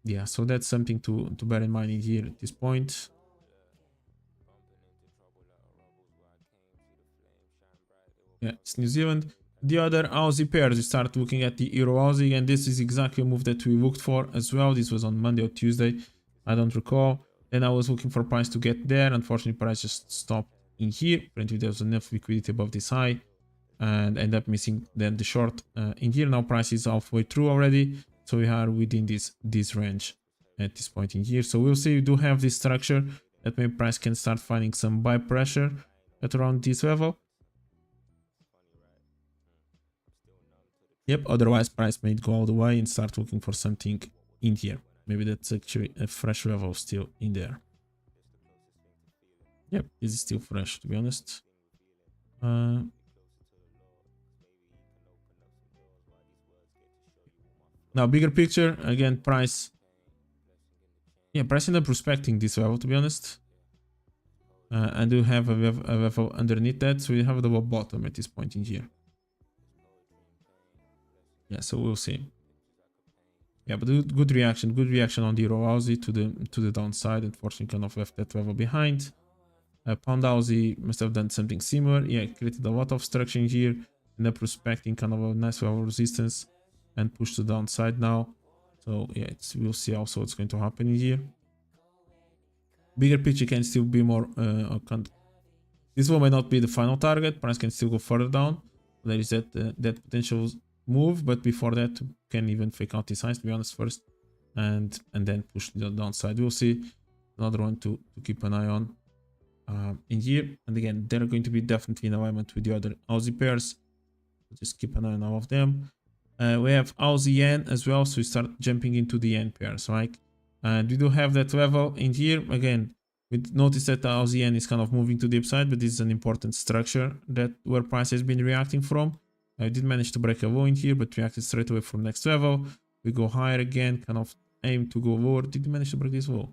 [SPEAKER 1] Yeah, so that's something to bear in mind in here at this point. Yeah, it's New Zealand. The other Aussie pairs, you start looking at the Euro Aussie, and this is exactly a move that we looked for as well. This was on Monday or Tuesday, I don't recall. Then I was looking for price to get there. Unfortunately, price just stopped in here. Apparently, there was enough liquidity above this high and end up missing then the short in here. Now price is halfway through already, so we are within this range at this point in here. So we'll see. We do have this structure that maybe price can start finding some buy pressure at around this level. Yep, otherwise price may go all the way and start looking for something in here. Maybe that's actually a fresh level still in there. Yep, this is still fresh, to be honest. Now, bigger picture, again, price. Yeah, price ended up respecting this level, to be honest. And do have a level underneath that, so we have a double bottom at this point in here. Yeah, so we'll see. Yeah, but good reaction on the Euro Aussie to the downside. Unfortunately, kind of left that level behind. Pound Aussie must have done something similar. Yeah, created a lot of structure in here, ended up respecting kind of a nice level of resistance and push the downside now. So yeah, we'll see also what's going to happen in here. Bigger picture can still be more. This one may not be the final target. Price can still go further down. There is that potential move, but before that, can even fake out these highs, to be honest, first, and then push the downside. We'll see. Another one to keep an eye on in here. And again, they're going to be definitely in alignment with the other Aussie pairs. Just keep an eye on all of them. We have Aussie Yen as well, so we start jumping into the Yen pairs, right? And we do have that level in here. Again, we notice that the Aussie Yen is kind of moving to the upside, but this is an important structure that where price has been reacting from. I did manage to break a low in here, but reacted straight away from next level. We go higher again, kind of aim to go lower. Did we manage to break this low?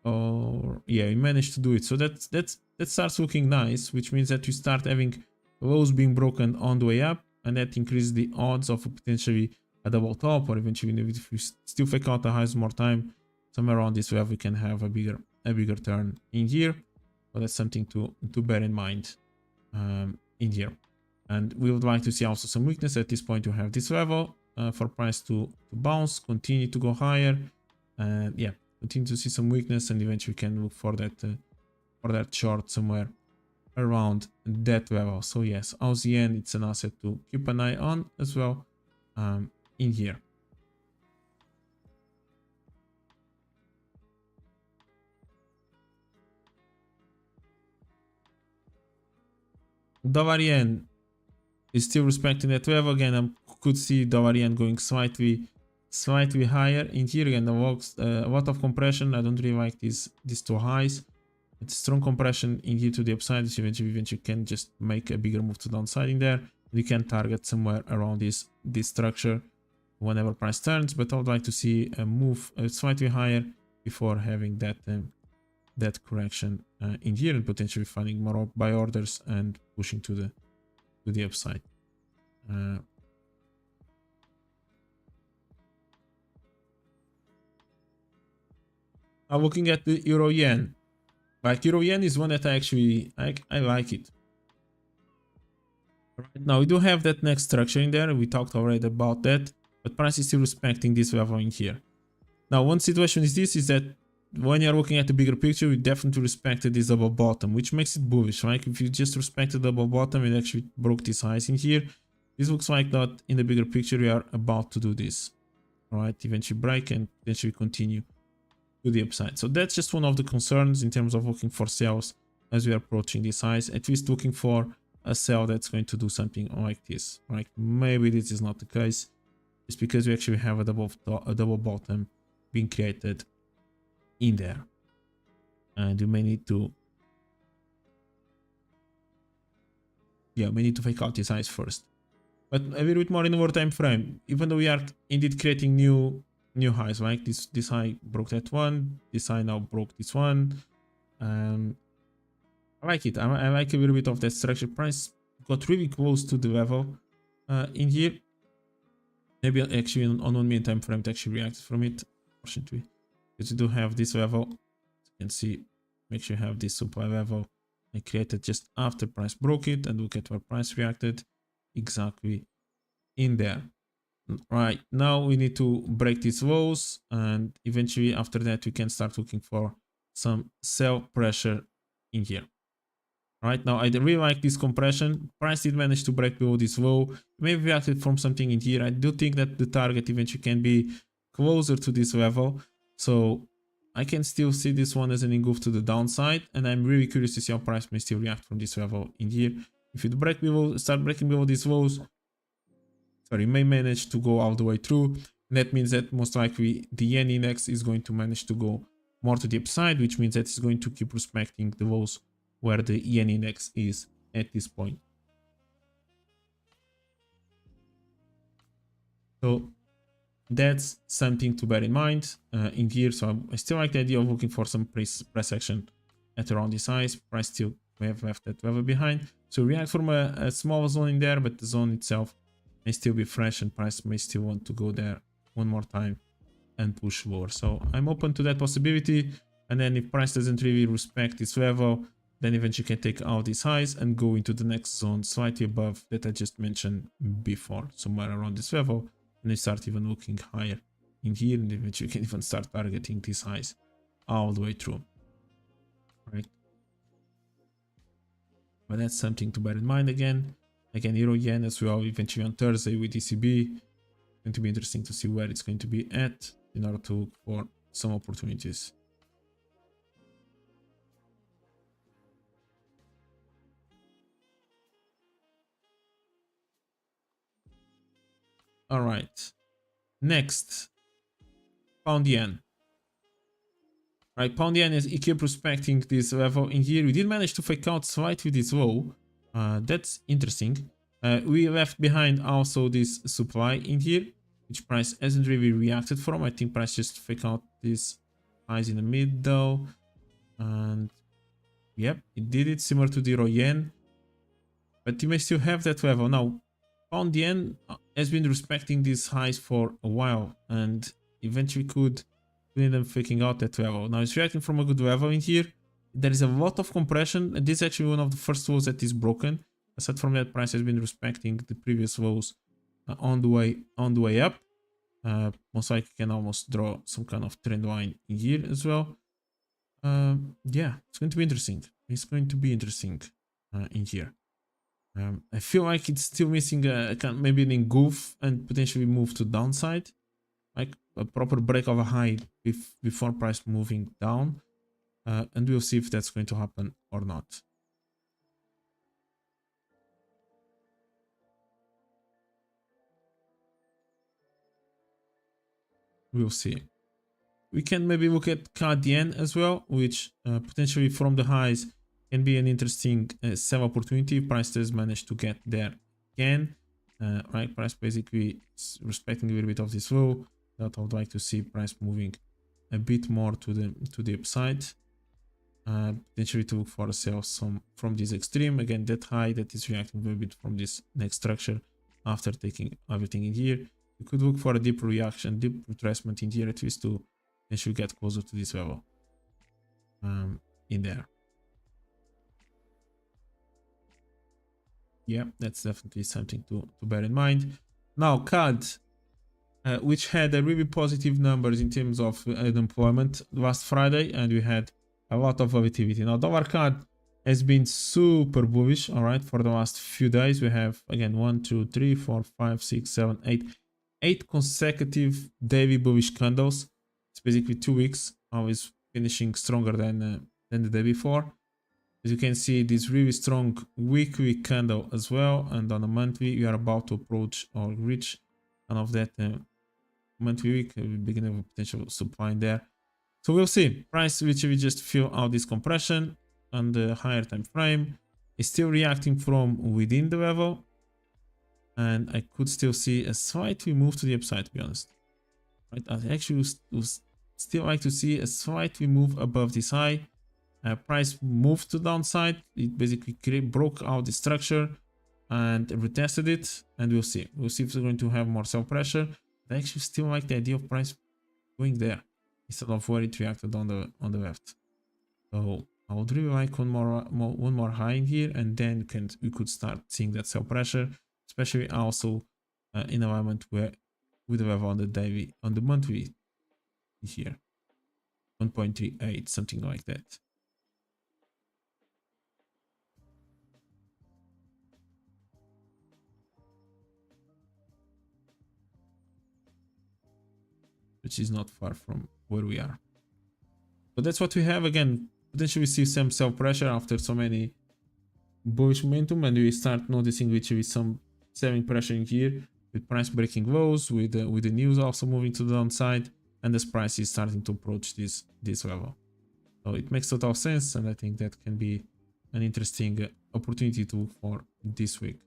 [SPEAKER 1] Or yeah, we managed to do it. So that starts looking nice, which means that we start having lows being broken on the way up, and that increases the odds of potentially a double top, or eventually if we still fake out the highs more time, somewhere around this level we can have a bigger turn in here. But that's something to bear in mind in here. And we would like to see also some weakness at this point to have this level for price to bounce, continue to go higher, and yeah, continue to see some weakness, and eventually can look for that short somewhere around that level. So yes, Aussie Yen, it's an asset to keep an eye on as well in here. Dollar yen is still respecting that level. Again, I could see dollar yen going slightly higher. In here again, a lot of compression. I don't really like these two highs. It's strong compression in here to the upside, which eventually you can just make a bigger move to downside in there. You can target somewhere around this structure whenever price turns, but I would like to see a move slightly higher before having that correction in here and potentially finding more buy orders and pushing to the upside. Now looking at the euro yen, like euro yen is one that I like it. Right now we do have that next structure in there. We talked already about that, but price is still respecting this level in here. Now one situation is that when you're looking at the bigger picture, we definitely respected this double bottom, which makes it bullish, right? If you just respected the double bottom, it actually broke these highs in here. This looks like that in the bigger picture we are about to do this, right? Eventually break and eventually continue to the upside. So that's just one of the concerns in terms of looking for sells as we are approaching these highs, at least looking for a sell that's going to do something like this, right? Maybe this is not the case. It's because we actually have a double bottom being created in there, and you may need to fake out these highs first, but a little bit more in a more time frame. Even though we are indeed creating new highs, right? This high broke that one, this high now broke this one. I like it. I like a little bit of that structure. Price got really close to the level in here. Maybe actually on 1 minute time frame to actually react from it, unfortunately. Because you do have this level, you can see, make sure you have this supply level I created just after price broke it, and look at where price reacted exactly in there. Right now we need to break these lows, and eventually after that we can start looking for some sell pressure in here. Right now I really like this compression. Price did manage to break below this low, maybe reacted from something in here. I do think that the target eventually can be closer to this level, so I can still see this one as an engulf to the downside, and I'm really curious to see how price may still react from this level in here. If it start breaking below these lows, sorry, may manage to go all the way through. And that means that most likely the yen index is going to manage to go more to the upside, which means that it's going to keep respecting the lows where the yen index is at this point. So that's something to bear in mind in here. So I still like the idea of looking for some price action at around this size. Price still may have left that level behind. So react from a small zone in there, but the zone itself may still be fresh and price may still want to go there one more time and push lower. So I'm open to that possibility. And then if price doesn't really respect this level, then eventually you can take out these highs and go into the next zone slightly above that I just mentioned before, somewhere around this level, and they start even looking higher in here, and eventually you can even start targeting these highs all the way through, right? But that's something to bear in mind. Again, euro yen as well, eventually on Thursday with ECB. It's going to be interesting to see where it's going to be at in order to look for some opportunities. All right, next, pound yen. Right, pound yen is keep respecting this level in here. We did manage to fake out slightly this low. That's interesting. We left behind also this supply in here, which price hasn't really reacted from. I think price just fake out these highs in the middle, and yep, it did it, similar to the euro yen. But you may still have that level. Now, pound yen has been respecting these highs for a while, and eventually could end up faking out that level. Now it's reacting from a good level in here. There is a lot of compression, and this is actually one of the first lows that is broken. Aside from that, price has been respecting the previous lows on the way up. Most likely can almost draw some kind of trend line in here as well. Yeah, it's going to be interesting. It's going to be interesting in here. I feel like it's still missing maybe an engulf and potentially move to downside, like a proper break of a high before price moving down, and we'll see if that's going to happen or not. We'll see. We can maybe look at CAD yen as well, which potentially from the highs can be an interesting sell opportunity if price does manage to get there again. Right, price basically is respecting a little bit of this low. That I would like to see price moving a bit more to the upside. Potentially to look for a sell from this extreme. Again, that high that is reacting a little bit from this next structure after taking everything in here. You could look for a deep reaction, deep retracement in here at least to potentially get closer to this level in there. Yeah, that's definitely something to bear in mind. Now, CAD, which had a really positive numbers in terms of unemployment last Friday, and we had a lot of volatility. Now, dollar CAD has been super bullish, all right, for the last few days. We have, again, 1, 2, 3, 4, 5, 6, 7, 8 consecutive daily bullish candles. It's basically 2 weeks, always finishing stronger than the day before. As you can see, this really strong weekly candle as well, and on a monthly, we are about to approach or reach kind of that monthly week, beginning of a potential supply in there. So we'll see. Price literally just fill out this compression on the higher time frame. It's still reacting from within the level, and I could still see a slightly move to the upside, to be honest. Right, I actually would still like to see a slightly move above this high. Price moved to downside. It basically broke out the structure and retested it, and we'll see. We'll see if we're going to have more sell pressure. I actually still like the idea of price going there instead of where it reacted on the left. So I would really like one more high in here, and then we could start seeing that sell pressure, especially also in alignment where with the level on the daily, on the monthly here, 1.38, something like that. Which is not far from where we are. But that's what we have. Again, potentially we see some sell pressure after so many bullish momentum, and we start noticing literally some selling pressure in here with price breaking lows, with the news also moving to the downside, and this price is starting to approach this level. So it makes total sense, and I think that can be an interesting opportunity to look for this week.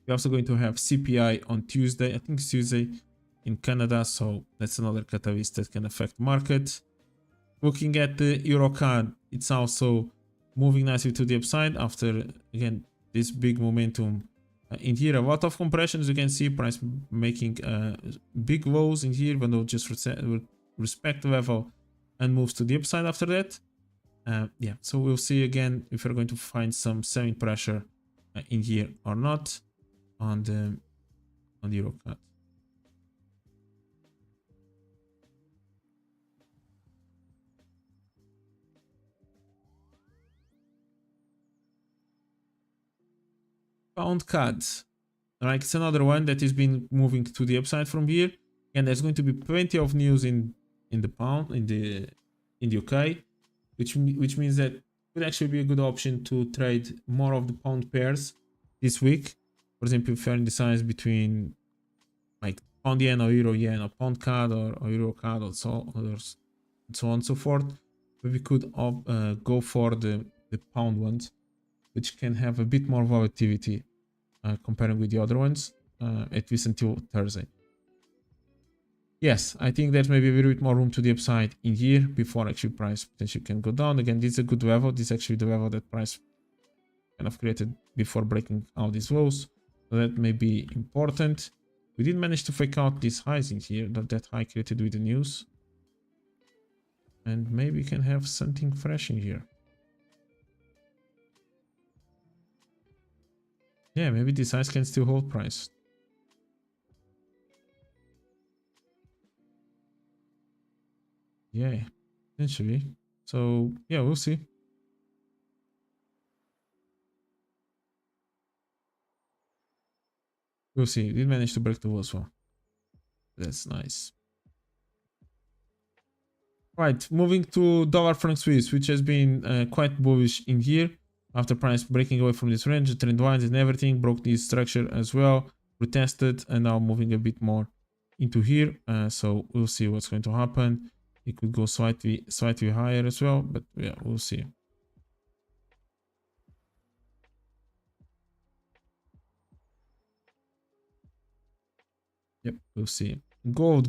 [SPEAKER 1] We're also going to have CPI on Tuesday. I think it's Tuesday in Canada, so that's another catalyst that can affect market. Looking at the EuroCAD, it's also moving nicely to the upside after, again, this big momentum in here. A lot of compression, as you can see, price making big lows in here, but no, just respect the level and moves to the upside after that. Yeah, so we'll see again if we're going to find some selling pressure in here or not on the EuroCAD. Pound CAD, like it's another one that has been moving to the upside from here, and there's going to be plenty of news in the pound in the UK, which means that it could actually be a good option to trade more of the pound pairs this week. For example, if you're indecisive between like pound yen or euro yen or pound CAD or euro CAD or so on and so forth, but we could go for the pound ones, which can have a bit more volatility comparing with the other ones, at least until Thursday. Yes, I think there's maybe a little bit more room to the upside in here before actually price potentially can go down. Again, this is a good level. This is actually the level that price kind of created before breaking out these lows. So that may be important. We did manage to fake out these highs in here, that high created with the news. And maybe we can have something fresh in here. Yeah, maybe this size can still hold price. Yeah, potentially. So yeah, we'll see. We'll see. Did manage to break the wall as well. That's nice. Right, moving to dollar franc Swiss, which has been quite bullish in here after price breaking away from this range, trend lines and everything, broke this structure as well, retested, and now moving a bit more into here. So we'll see what's going to happen. It could go slightly higher as well, but yeah, we'll see. Yep, we'll see. Gold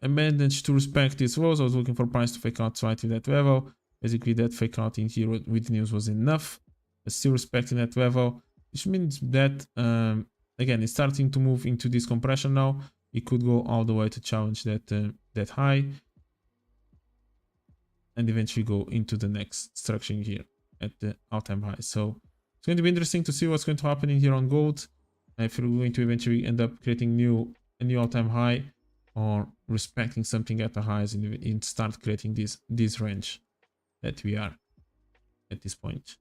[SPEAKER 1] managed to respect its lows. I was looking for price to fake out slightly that level. Basically, that fake out in here with news was enough. But still respecting that level, which means that again, it's starting to move into this compression now. It could go all the way to challenge that high, and eventually go into the next structure here at the all-time high. So it's going to be interesting to see what's going to happen in here on gold. If we're going to eventually end up creating a new all-time high, or respecting something at the highs and start creating this range that we are at this point.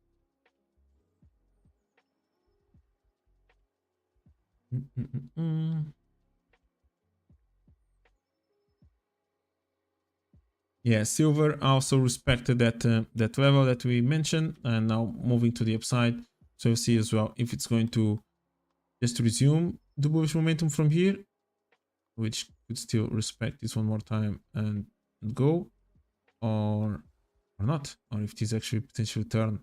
[SPEAKER 1] Yeah, silver also respected that level that we mentioned, and now moving to the upside. So you'll see as well if it's going to just resume the bullish momentum from here, which could still respect this one more time and go, or not, or if it is actually potential turn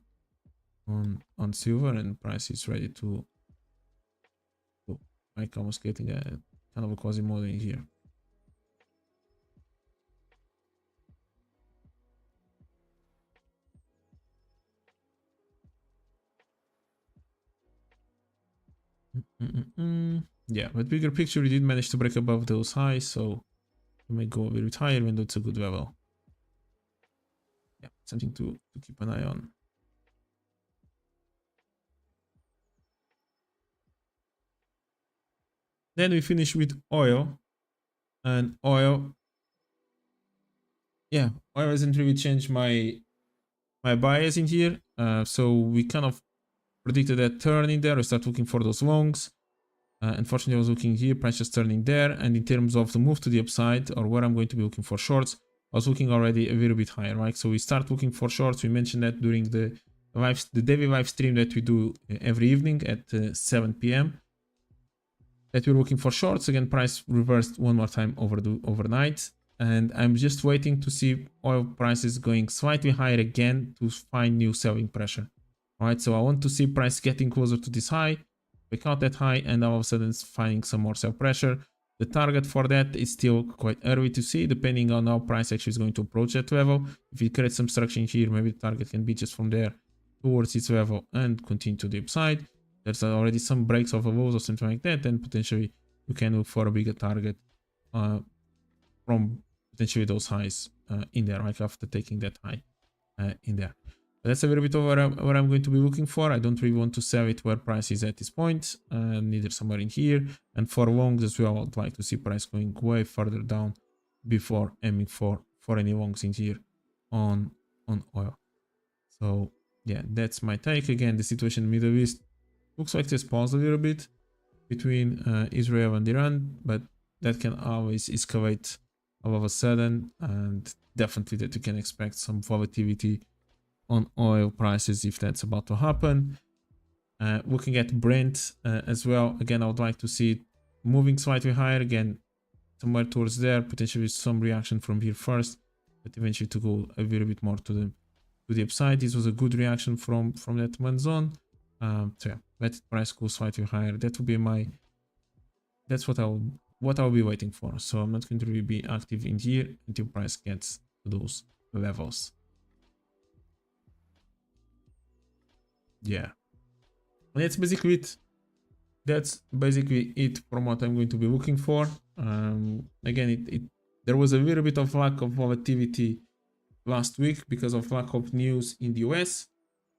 [SPEAKER 1] on silver and price is ready to go. Like almost getting a kind of a quasi model in here. Yeah, but bigger picture, we did manage to break above those highs, so we may go a bit higher, even though it's a good level. Yeah, something to keep an eye on. Then we finish with oil, and oil, yeah, oil hasn't really changed my bias in here. So we kind of predicted that turn in there. We start looking for those longs. Unfortunately, I was looking here, price just turning there. And in terms of the move to the upside, or where I'm going to be looking for shorts, I was looking already a little bit higher, right? So we start looking for shorts. We mentioned that during the daily live stream that we do every evening at 7 p.m. that we're looking for shorts. Again, price reversed one more time overnight. And I'm just waiting to see oil prices going slightly higher again to find new selling pressure. All right, so I want to see price getting closer to this high, break out that high, and all of a sudden it's finding some more sell pressure. The target for that is still quite early to see, depending on how price actually is going to approach that level. If it creates some structure in here, maybe the target can be just from there towards its level and continue to the upside. There's already some breaks of a lows or something like that, then potentially you can look for a bigger target from potentially those highs in there, like after taking that high in there. But that's a little bit of what I'm going to be looking for. I don't really want to sell it where price is at this point, neither somewhere in here. And for longs as well, I'd like to see price going way further down before aiming for any longs in here on oil. So yeah, that's my take. Again, the situation in the Middle East looks like there's pause a little bit between Israel and Iran, but that can always escalate all of a sudden, and definitely that you can expect some volatility on oil prices if that's about to happen. Looking at Brent as well, again, I would like to see it moving slightly higher, again, somewhere towards there, potentially some reaction from here first, but eventually to go a little bit more to the upside. This was a good reaction from that one zone. So yeah, let the price go slightly higher. That will be that's what I'll be waiting for. So I'm not going to really be active in here until price gets to those levels. Yeah, and that's basically it. That's basically it from what I'm going to be looking for. Again, there was a little bit of lack of volatility last week because of lack of news in the US,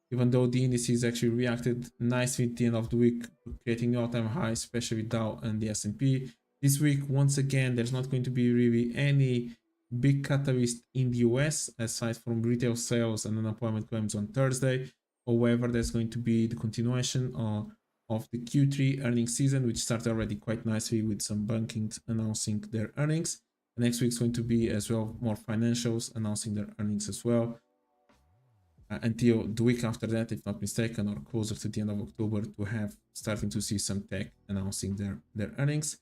[SPEAKER 1] even though the indices actually reacted nicely at the end of the week, creating all-time highs, especially Dow and the S&P. This week, once again, there's not going to be really any big catalyst in the US, aside from retail sales and unemployment claims on Thursday. However, there's going to be the continuation of the Q3 earnings season, which started already quite nicely with some bankings announcing their earnings. Next week's going to be as well more financials announcing their earnings as well. Until the week after that, if not mistaken, or closer to the end of October, to have starting to see some tech announcing their earnings.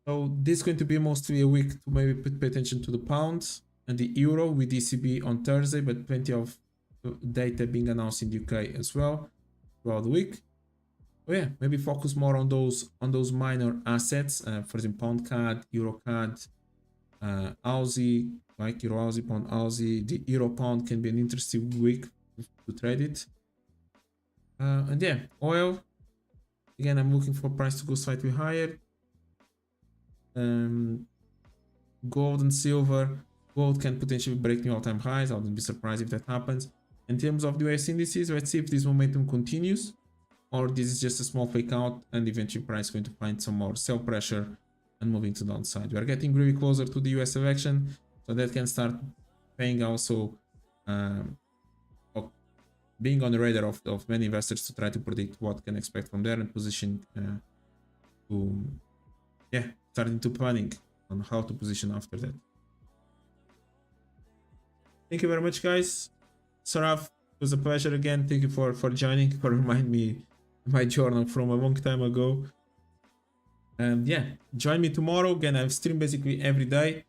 [SPEAKER 1] So this is going to be mostly a week to maybe pay attention to the pound and the euro with ECB on Thursday, but plenty of data being announced in the UK as well throughout the week. So yeah, maybe focus more on those minor assets, for example, pound CAD, euro CAD, Aussie, like euro Aussie, pound Aussie. The euro pound can be an interesting week to trade it. And yeah, oil. Again, I'm looking for price to go slightly higher. Gold and silver. Gold can potentially break new all-time highs. I wouldn't be surprised if that happens. In terms of the US indices, let's see if this momentum continues, or this is just a small fake out and eventually price is going to find some more sell pressure and moving to the downside. We are getting really closer to the US election, so that can start paying also being on the radar of many investors to try to predict what can expect from there and position starting to planning on how to position after that. Thank you very much, guys. Saraf, it was a pleasure again. Thank you for joining, for reminding me my journal from a long time ago. And yeah, join me tomorrow. Again, I stream basically every day.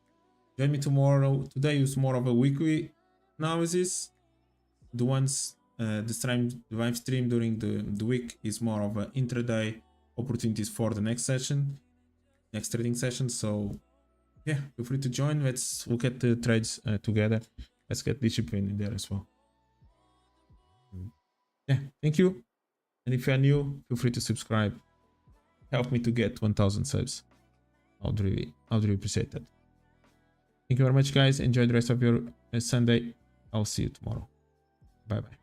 [SPEAKER 1] Join me tomorrow. Today is more of a weekly analysis. The ones the live stream during the week is more of an intraday opportunities for the next trading session. So yeah, feel free to join. Let's look at the trades together. Let's get discipline in there as well. Yeah, thank you. And if you are new, feel free to subscribe. Help me to get 1000 subs. I'd really appreciate that. Thank you very much, guys. Enjoy the rest of your Sunday. I'll see you tomorrow. Bye bye.